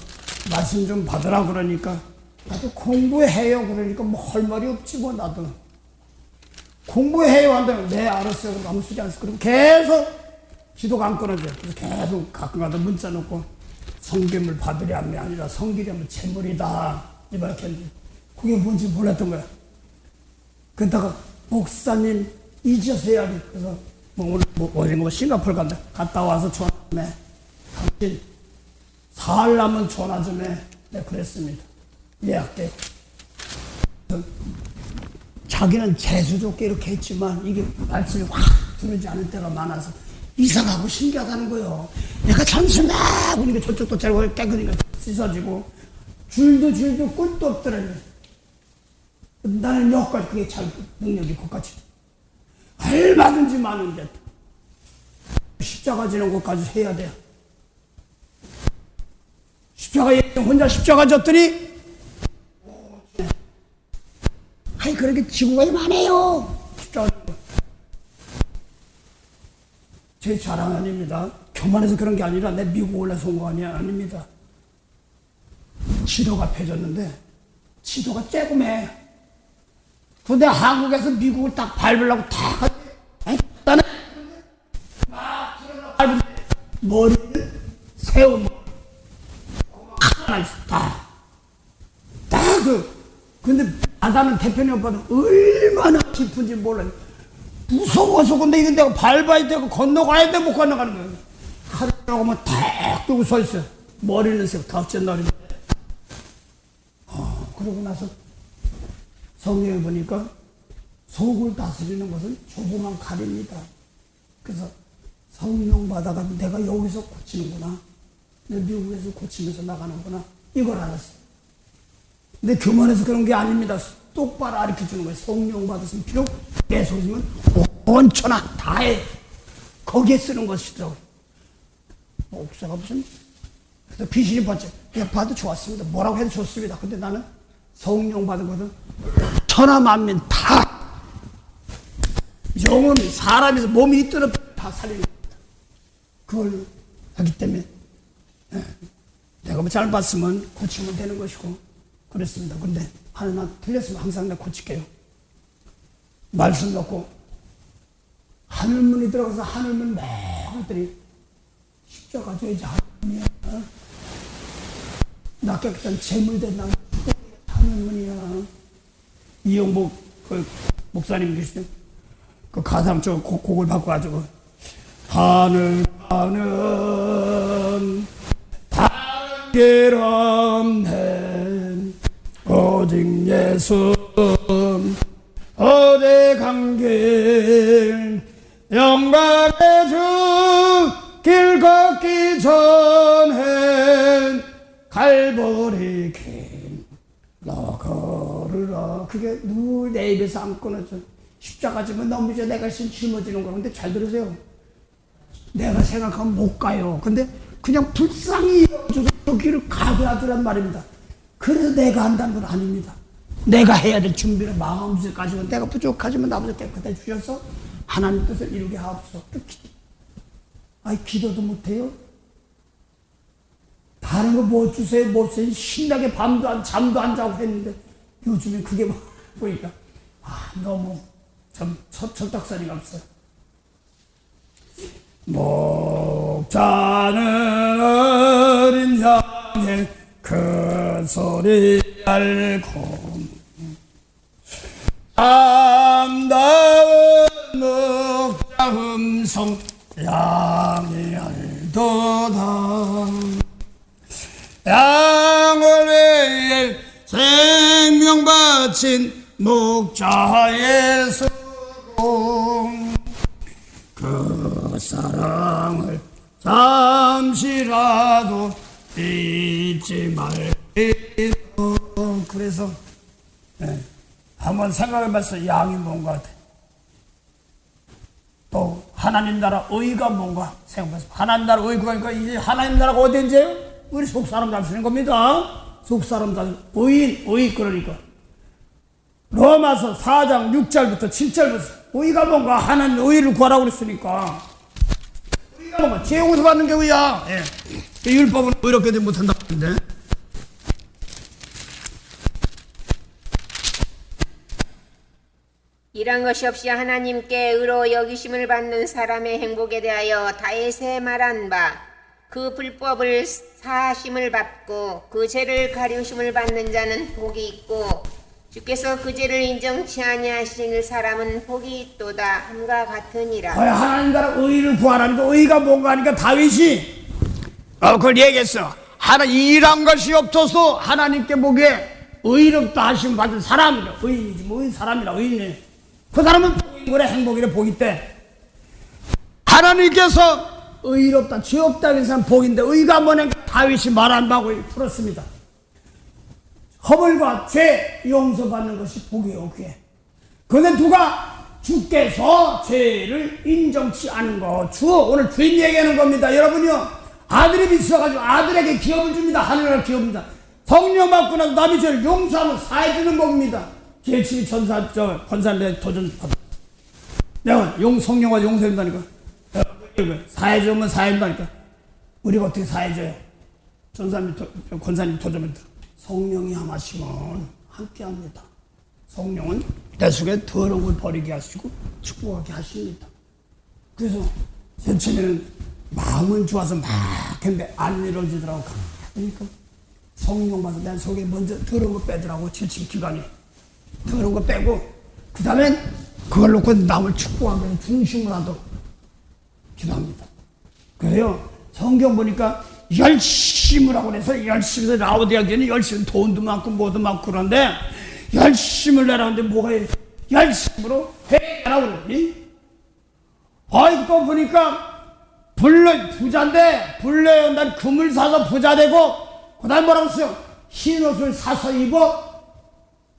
말씀 좀 받으라 그러니까 나도 공부해요 그러니까 뭐 할 말이 없지 뭐 나도 공부해요 한다면 네 알았어요 그럼 아무 소리 안 했어. 그럼 계속 기도가 안 끊어져요. 그래서 계속 가끔가다 문자 놓고 성김을 받으려함이 아니라 성기려면 재물이다 이렇게 했는데 그게 뭔지 몰랐던 거야. 그러다가 목사님 잊으세요. 그래서 오늘 어딘가 싱가포르 갔다 와서 전화 좀 해. 당신 살라면 전화 좀 해. 네, 그랬습니다. 예약되고. 자기는 재수 좋게 이렇게 했지만 이게 말씀이 확 들어오지 않을 때가 많아서 이상하고 신기하다는 거예요. 내가 잠시만 그러니까 저쪽도 잘 깨끗이니까 씻어지고 줄도 꿀도 없더라고요. 나는 여기까지 그게 잘 능력이 그것까지 얼마든지 많은데 십자가 지는 것까지 해야 돼요. 십자가에 혼자 십자가 졌더니 아니 그렇게 지구가 많아요. 십자가 제 자랑 아닙니다. 교만해서 그런 게 아니라 내 미국 올라서 온 거 아닙니다. 지도가 펴졌는데 지도가 쬐금해. 근데 한국에서 미국을 딱 밟으려고 다 나는 막 밟은데 머리를 세우 하나 있어. 근데 바다는 대표님 오빠도 얼마나 깊은지 몰라요. 무서워서 근데 이건 내가 밟아야 되고 건너가야 돼 못 건너가는 거예요. 하늘하고 막 탁 들고 서 있어요. 머리는 세고 다섯째 날인데. 그러고 나서 성경에 보니까 속을 다스리는 것은 조금만 가립니다. 그래서 성령 받아가 내가 여기서 고치는구나. 내 미국에서 고치면서 나가는구나. 이걸 알았어요. 근데 교만해서 그런 게 아닙니다. 똑바로 가르쳐 주는 거예요. 성령 받았으면 비록 내 속이면 온천하 다해. 거기에 쓰는 것이더라고요. 목사가 무슨 그래서 귀신이 봤죠. 그냥 봐도 좋았습니다. 뭐라고 해도 좋습니다. 근데 나는 성령 받은 것은 천하만민 다 영혼이 사람에서 몸이 있도록 다 살리는 겁니다. 그걸 하기 때문에 내가 뭐 잘 봤으면 고치면 되는 것이고 그랬습니다. 근데 하나 틀렸으면 항상 내가 고칠게요. 말씀 놓고 하늘문이 들어가서 하늘문 막 했더니 십자가 줘야지 하늘문이야. 나 깨끗한 재물 된다. 하늘문이야. 이영복 그 목사님 계시죠? 그 가상 저 곡을 바꿔가지고 하늘은 다른 길 없네 오직 예수 어디 간길 영광의 주 길 걷기 전에 갈보리 길 나가르라. 그게 늘 내 입에서 안 끊어져. 십자가 지면 너무 이제 내가 짊어지는 거. 근데 잘 들으세요. 내가 생각하면 못 가요. 근데 그냥 불쌍히 이어줘서 그 길을 가게 하더란 말입니다. 그래서 내가 한다는 건 아닙니다. 내가 해야 될 준비를 마음속에 가지고 내가 부족하지만 나보다 깨끗해 주셔서 하나님 뜻을 이루게 하옵소서. 기도도 못해요? 다른 거 뭐 주세요, 뭐 주세요. 신나게 잠도 안 자고 했는데 요즘엔 그게 막 보니까 너무 좀 철딱서니가 없어요. 목자는 어린 양의 그 소리 알고 아름다운 목자 음성 양이 알도다. 양을 위해 생명 바친 목자의 수고 그 사랑을 잠시라도 잊지 말고. 그래서 한번 생각해봤어요. 양이 뭔가 같아. 또 하나님 나라 의가 뭔가 생각해봤어요. 하나님 나라 의가 그러니까 이제 하나님 나라가 어딘지요? 우리 속사람들 쓰는 겁니다. 속사람들 의 그러니까 로마서 4장 6절부터 7절부터 의가 뭔가 하나님 의를 구하라고 그랬으니까 의가 뭔가 죄용서 받는 게 의야. 율법은 의롭게 되지 못한다고 하는데 이런 것이 없이 하나님께 의로 여기심을 받는 사람의 행복에 대하여 다윗에 말한 바 그 불법을 사하심을 받고 그 죄를 가리우심을 받는 자는 복이 있고 주께서 그 죄를 인정치 아니하실 사람은 복이 있도다 함과 같으니라. 하나님 나라 의를 구하라니까 의가 뭔가 하니까 다윗이 그걸 얘기했어. 일한 것이 없어서 하나님께 보기에 의롭다 하심 받은 사람이라. 의인이지 뭐 사람이라 의인이. 그 사람은 복이 그래 행복이래 복이 때. 하나님께서 의롭다 죄 없다 하는 사람 복인데 의가 뭐냐니까 다윗이 말한 바고 풀었습니다. 허물과 죄 용서받는 것이 복이에요. 그게. 그런데 누가 주께서 죄를 인정치 않은 거 오늘 주인 얘기하는 겁니다. 여러분요 아들이 있어가지고 아들에게 기업을 줍니다. 하늘나라 기업입니다. 성령 받고 나서 남의 죄를 용서하면 사해주는 복입니다. 계층이 권사한테 도전 받아. 내가 성령과 용서한다니까. 사해주면 사해준다니까. 우리가 어떻게 사해줘요? 전사님, 권사님 도전을 들어. 성령이 함하시면 함께합니다. 성령은 내 속에 더러운 걸 버리게 하시고 축복하게 하십니다. 그래서 전체는 마음은 좋아서 막 했는데 안 이루어지더라고. 그러니까 성령 받아서 내 속에 먼저 더러운 거 빼더라고. 7층 기간에 더러운 거 빼고 그 다음엔 그걸 놓고 남을 축복하면 중심을 하도록 기도합니다. 그래요. 성경 보니까 열심을 하고 그래서 열심히 라오디아교는 열심히 돈도 많고 뭐도 많고 그런데 열심을 내라는데 뭐가 열심으로 해라고 그러니? 또 보니까 부자인데 불러요. 난 금을 사서 부자 되고 그 다음에 뭐라고 했어요? 흰 옷을 사서 입어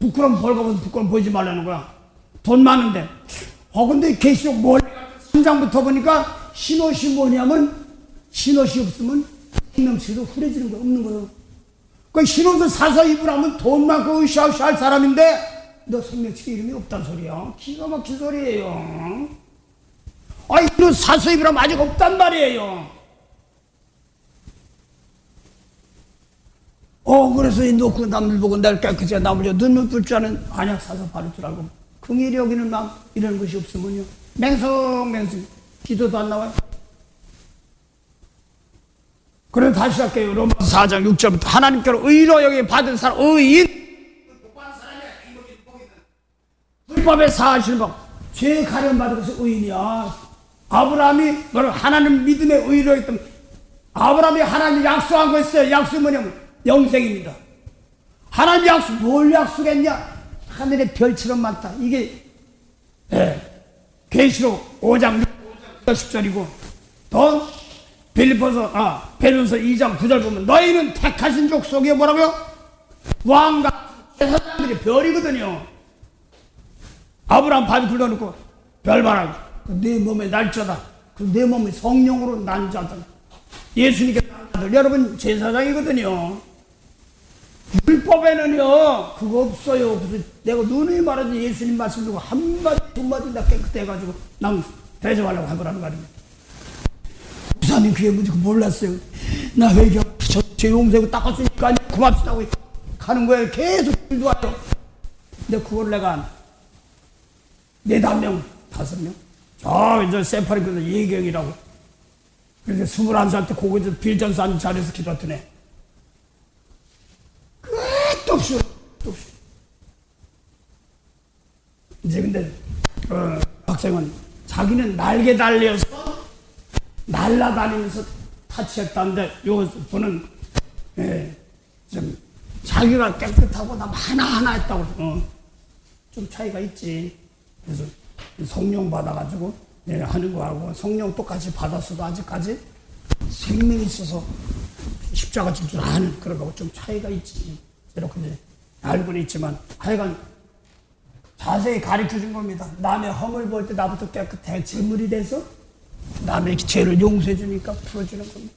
부끄러움 벌거벗은 부끄러움 보이지 말라는 거야. 돈 많은데. 근데 계시록 뭘 3장부터 보니까 흰옷이 뭐냐면 흰옷이 없으면 생명치도 후려지는 거 없는 거예요. 그 흰옷을 사서 입으라면 돈 많고 으쌰으쌰 할 사람인데 너 생명치 이름이 없단 소리야. 기가 막힌 소리예요. 흰옷 사서 입으라면 아직 없단 말이에요. 그래서 놓고 남들 보고 날 깨끗이 남을 눈물 뿔 줄 아는 안약 사서 바를 줄 알고 긍일이 여기는 막 이런 것이 없으면요 맹성맹성 기도도 안 나와요. 그럼 다시 할게요. 로마서 4장 6절부터 하나님께로 의로 여기 받은 사람 의인 불법에 사하시는 법 죄 가련 받은 것이 의인이야. 아브라함이 너를 하나님 믿음의 의로 했던 아브라함이 하나님 약속한 거 있어요. 약속이 뭐냐면 영생입니다. 하나님 약속 뭘 약속했냐? 하늘의 별처럼 많다. 이게 계시록 5장 10절이고 또 베드로서 2장 9절 보면 너희는 택하신 족속에 뭐라고요? 왕과 제사장들이 별이거든요. 아브라함 밥이 굴러놓고 별 봐라. 네 몸의 날짜다. 내 몸이 성령으로 난 자다. 예수님께 난 자들. 여러분 제사장이거든요. 율법에는요 그거 없어요. 그래서 내가 누누이 말하지 예수님 말씀 듣고 한마디 두마디 다 깨끗해가지고 남 대접하려고 해보라는 말입니다. 목사님 그게 뭔지 몰랐어요. 나 회개하고 제 용서하고 닦았으니까 고맙다고 가는 거예요. 계속 기도하요. 근데 그걸 내가 4-5명, 5명 저 이제 세파리거든 예경이라고. 그래서 21살 때 거기서 빌전서 앉은 자리에서 기도했더니 끝도 없이 이제 근데 학생은 자기는 날개 달려서 날아다니면서 타치했다는데 요 분은 좀 자기가 깨끗하고 남 하나하나 했다고 좀 차이가 있지. 그래서 성령 받아가지고 하는 거하고 성령 똑같이 받았어도 아직까지 생명이 있어서 십자가 질 줄 아는 그런 거하고 좀 차이가 있지. 이렇게 이제 알고는 있지만 하여간 자세히 가르쳐 준 겁니다. 남의 허물 볼 때 나부터 깨끗해 제물이 돼서 남의 죄를 용서해 주니까 풀어주는 겁니다.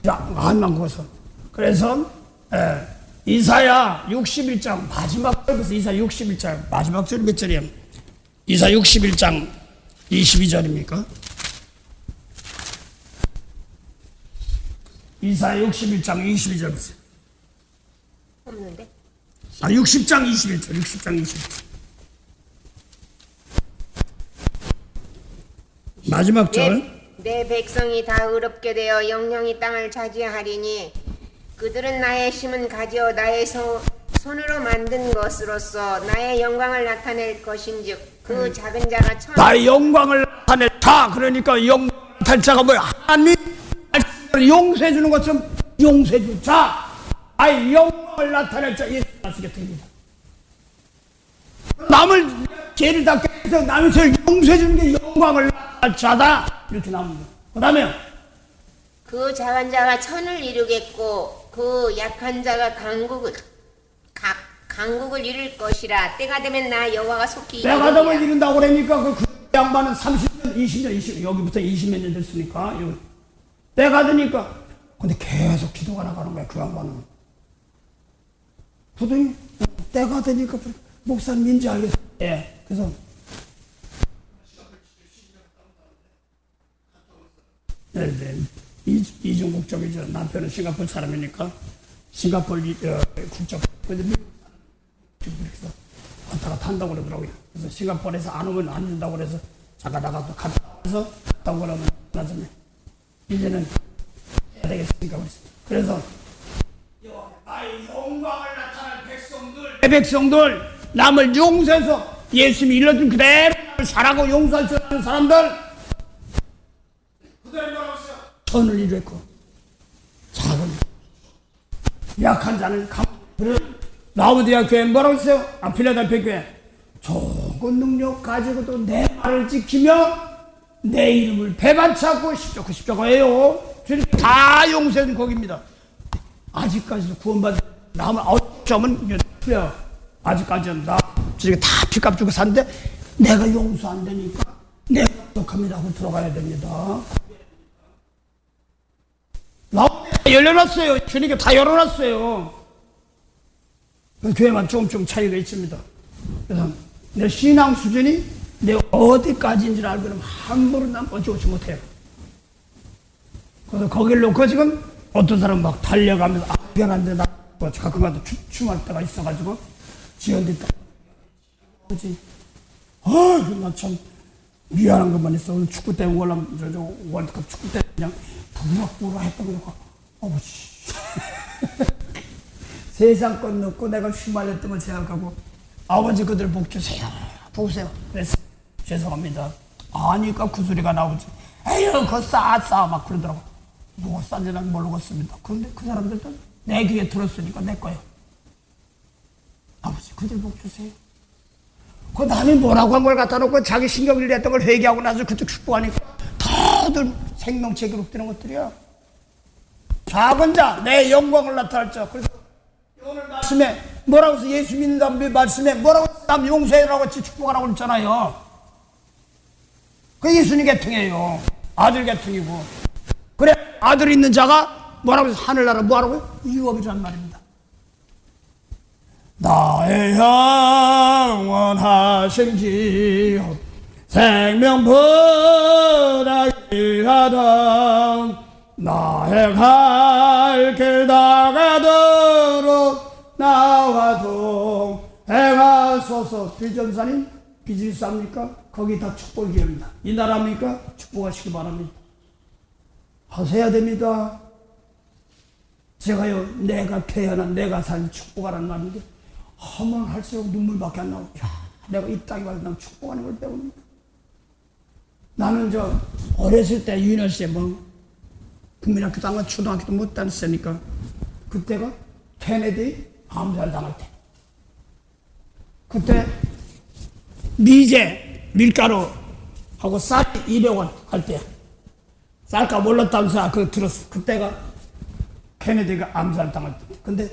자, 안만 그어서. 그래서 이사야 61장 마지막 절에서 이사 61장 마지막 절이 몇 절이야? 이사 61장 22절입니까? 이사 61장 22절 보세요. 없는데? 60장 21절, 60장 21절. 마지막 절. 내 백성이 다 의롭게 되어 영영이 땅을 차지하리니 그들은 나의 심은 가지어 나의 손으로 만든 것으로서 나의 영광을 나타낼 것인즉 그 작은 자가 나의 영광을 나타낼 자. 그러니까 영광을 나타낼 자가 뭐야? 하나님 용서해 주는 것처럼 용서해 줄 자. 나의 영광을 나타낼 자. 예수 말씀이 됩니다. 남을 죄를 다 깨서 남의 죄를 용서해 주는 게 영광을 나타낼 자다. 이렇게 나옵니다. 그 다음에 그 작은 자가 천을 이루겠고 그 약한 자가 강국을 이룰 것이라. 때가 되면 나 여호와가 속히 때가 되면 이룬다고 그러니까 그 양반은 30년, 20년, 20년 여기부터 20몇 년 됐으니까 때가 되니까 근데 계속 기도가 나가는 거야. 그 양반은 도둑이 때가 되니까 목사님인지 알겠어. 예. 그래서 이중국 쪽이죠. 남편은 싱가포르 사람이니까 싱가포르 국적 그래서 왔다 갔다 한다고 그러더라고요. 그래서 싱가포르에서 안 오면 안 준다고 그래서 잠깐 나가서 갔다 와서 갔다고 그러면 나중에 이제는 해야 되겠으니까 그래서 나의 영광을 나타낼 백성들 내 백성들 남을 용서해서 예수님이 일러준 그대로 살아가고 용서할 줄 아는 사람들 그대로 뭐라고 했어요? 천을 이루었고 작은 약한 자는 라우디아 교회 뭐라고 했어요? 필라델피아 교회 좋은 능력 가지고도 내 말을 지키며 내 이름을 배반치 않고 십자가예요. 다 용서해준 거기입니다. 아직까지도 구원받은 남은 9점은 틀려. 아직까지는 다 피값 주고 샀는데 내가 용서 안 되니까 내가 부족합니다 하고 들어가야 됩니다. 라우디아 열려놨어요. 주님께 다 열어놨어요. 교회만 조금 차이가 있습니다. 그래서 내 신앙 수준이 내 어디까지인지를 알고는 함부로 난 어찌오지 못해요. 그래서 거기를 놓고 지금 어떤 사람은 막 달려가면서 변한데 나 가끔가다 춤할 때가 있어가지고 지연됐다. 뭐지? 나 참 미안한 것만 있어. 오늘 축구 때 월드컵 축구 때 그냥 부락부락 했던 거니까 아버지 세상 것 넣고 내가 휘말렸던 걸 생각하고 아버지 그들 복 주세요. 보세요. 그래서 죄송합니다. 아니까 그 소리가 나오지. 에휴 그거 싸 막 그러더라고. 뭐가 싼지 난 모르겠습니다. 그런데 그 사람들도 내 귀에 들었으니까 내 거예요. 아버지 그들 복 주세요. 그 남이 뭐라고 한 걸 갖다 놓고 자기 신경을 냈던 걸 회개하고 나서 그때 축복하니까 다들 생명체 기록되는 것들이야. 작은 자 내 영광을 나타낼 자. 그래서 오늘 말씀에 뭐라고 해서 예수 믿는다는 말씀에 뭐라고 해서 남 용서해라고 축복하라고 그랬잖아요. 그 예수님 계통이에요. 아들 계통이고. 그래 아들 있는 자가 뭐라고 해서 하늘나라 뭐하라고요? 유업이란 말입니다. 나의 영원하신 기업 생명보다 귀하던 나의 갈 길 다가도록 나와 동행하소서. 비전사님 빚을 쌉니까? 거기 다 축복을 기합니다. 이 나라입니까? 축복하시기 바랍니다. 하셔야 됩니다. 제가요, 내가 태어난 내가 산 축복하라는 말인데 하면 할수록 눈물밖에 안 나오고, 야, 내가 이 땅에 와서 난 축복하는 걸 배웁니다. 나는 어렸을 때 유니버시티에 국민학교도 안 가고 초등학교도 못 다녔으니까 그때가 케네디 암살 당할 때, 그때 미제 밀가루하고 쌀이 200원 할 때 쌀값 올랐다면서 그거 들었어. 그때가 케네디가 암살 당할 때. 근데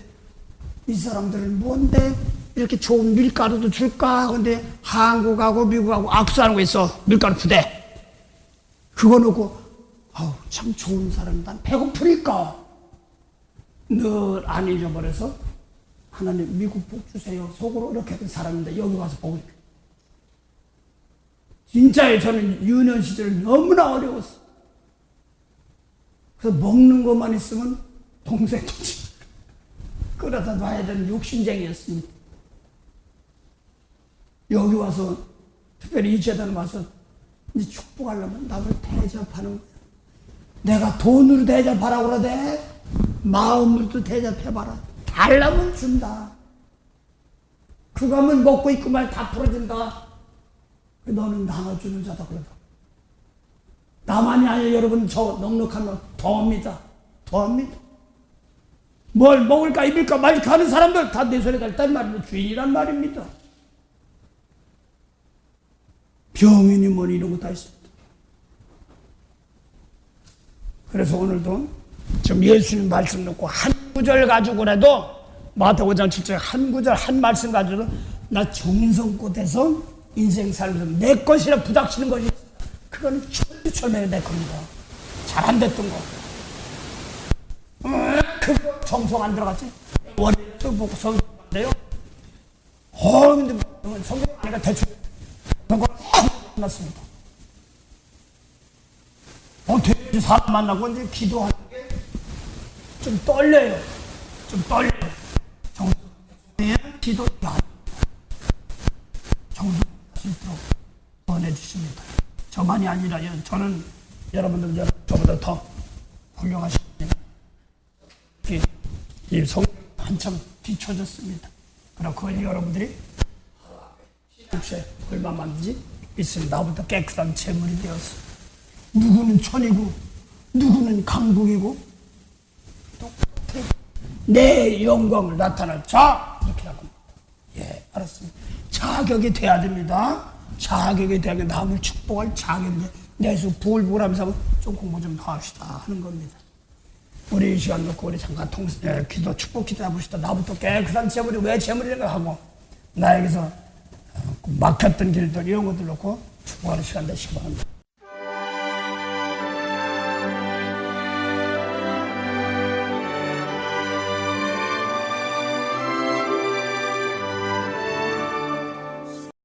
이 사람들은 뭔데 이렇게 좋은 밀가루도 줄까? 근데 한국하고 미국하고 악수하는 거 있어. 밀가루 부대. 그거 놓고 아우 참 좋은 사람, 난 배고프니까 늘 안 잊어버려서 하나님 미국 복 주세요 속으로 이렇게 했던 사람인데 여기 와서 보고 있다. 진짜요. 저는 유년 시절 너무나 어려웠어. 그래서 먹는 것만 있으면 동생도 끌어다 놔야 되는 욕심쟁이였습니다. 여기 와서 특별히 이 재단에 와서 이제 축복하려면 남을 대접하는 거야. 내가 돈으로 대접하라고 그러대. 마음으로도 대접해봐라. 달라면 준다. 그거 하면 먹고 있고 말 다 풀어준다. 너는 나눠주는 자다 그러다. 나만이 아니라 여러분 저 넉넉한 놈 더합니다. 더합니다. 뭘 먹을까 입을까 말까 하는 사람들 다 내 손에 달단 말입니다. 주인이란 말입니다. 병인이 뭐니 이런 거 다 있습니다. 그래서 오늘도 좀 예수님 말씀 놓고 한 구절 가지고라도 마태복음 5장 7절 한 구절 한 말씀 가지고도 나 정성껏 해서 인생 살면서 내 것이라 부닥치는 것이 그건 철저히 내 겁니다. 잘 안 됐던 거. 그거 정성 안 들어갔지? 원래도 보고 성경인데요. 근데 성경 아니까 대충 그거 끝났습니다. 돼지 사람 만나고 이제 기도하는 게 좀 떨려요. 좀 떨려요. 정성에 기도가 정성 있도록 보내주십니다. 저만이 아니라 저는 여러분들 저보다 더 훌륭하십니다. 이 성경 한참 뒤쳐졌습니다. 그렇고 여러분들이 혹시 얼마만지 있으면 나보다 깨끗한 재물이 되었어. 누구는 천이고 누구는 강국이고 똑같아. 내 영광을 나타낼 자 이렇게 하고. 예, 알았습니다. 자격이 돼야 됩니다. 자격이 돼야 남을 축복할 자격인데 내수 부글부글하면서 좀 공부 좀 더 합시다 하는 겁니다. 우리 이 시간 놓고 우리 잠깐 기도 축복 기도 해봅시다. 나부터 깨끗한 재물이 왜 재물인가 하고 나에게서 막혔던 길들 이런 것들 놓고 축복하는 시간 되시기 바랍니다.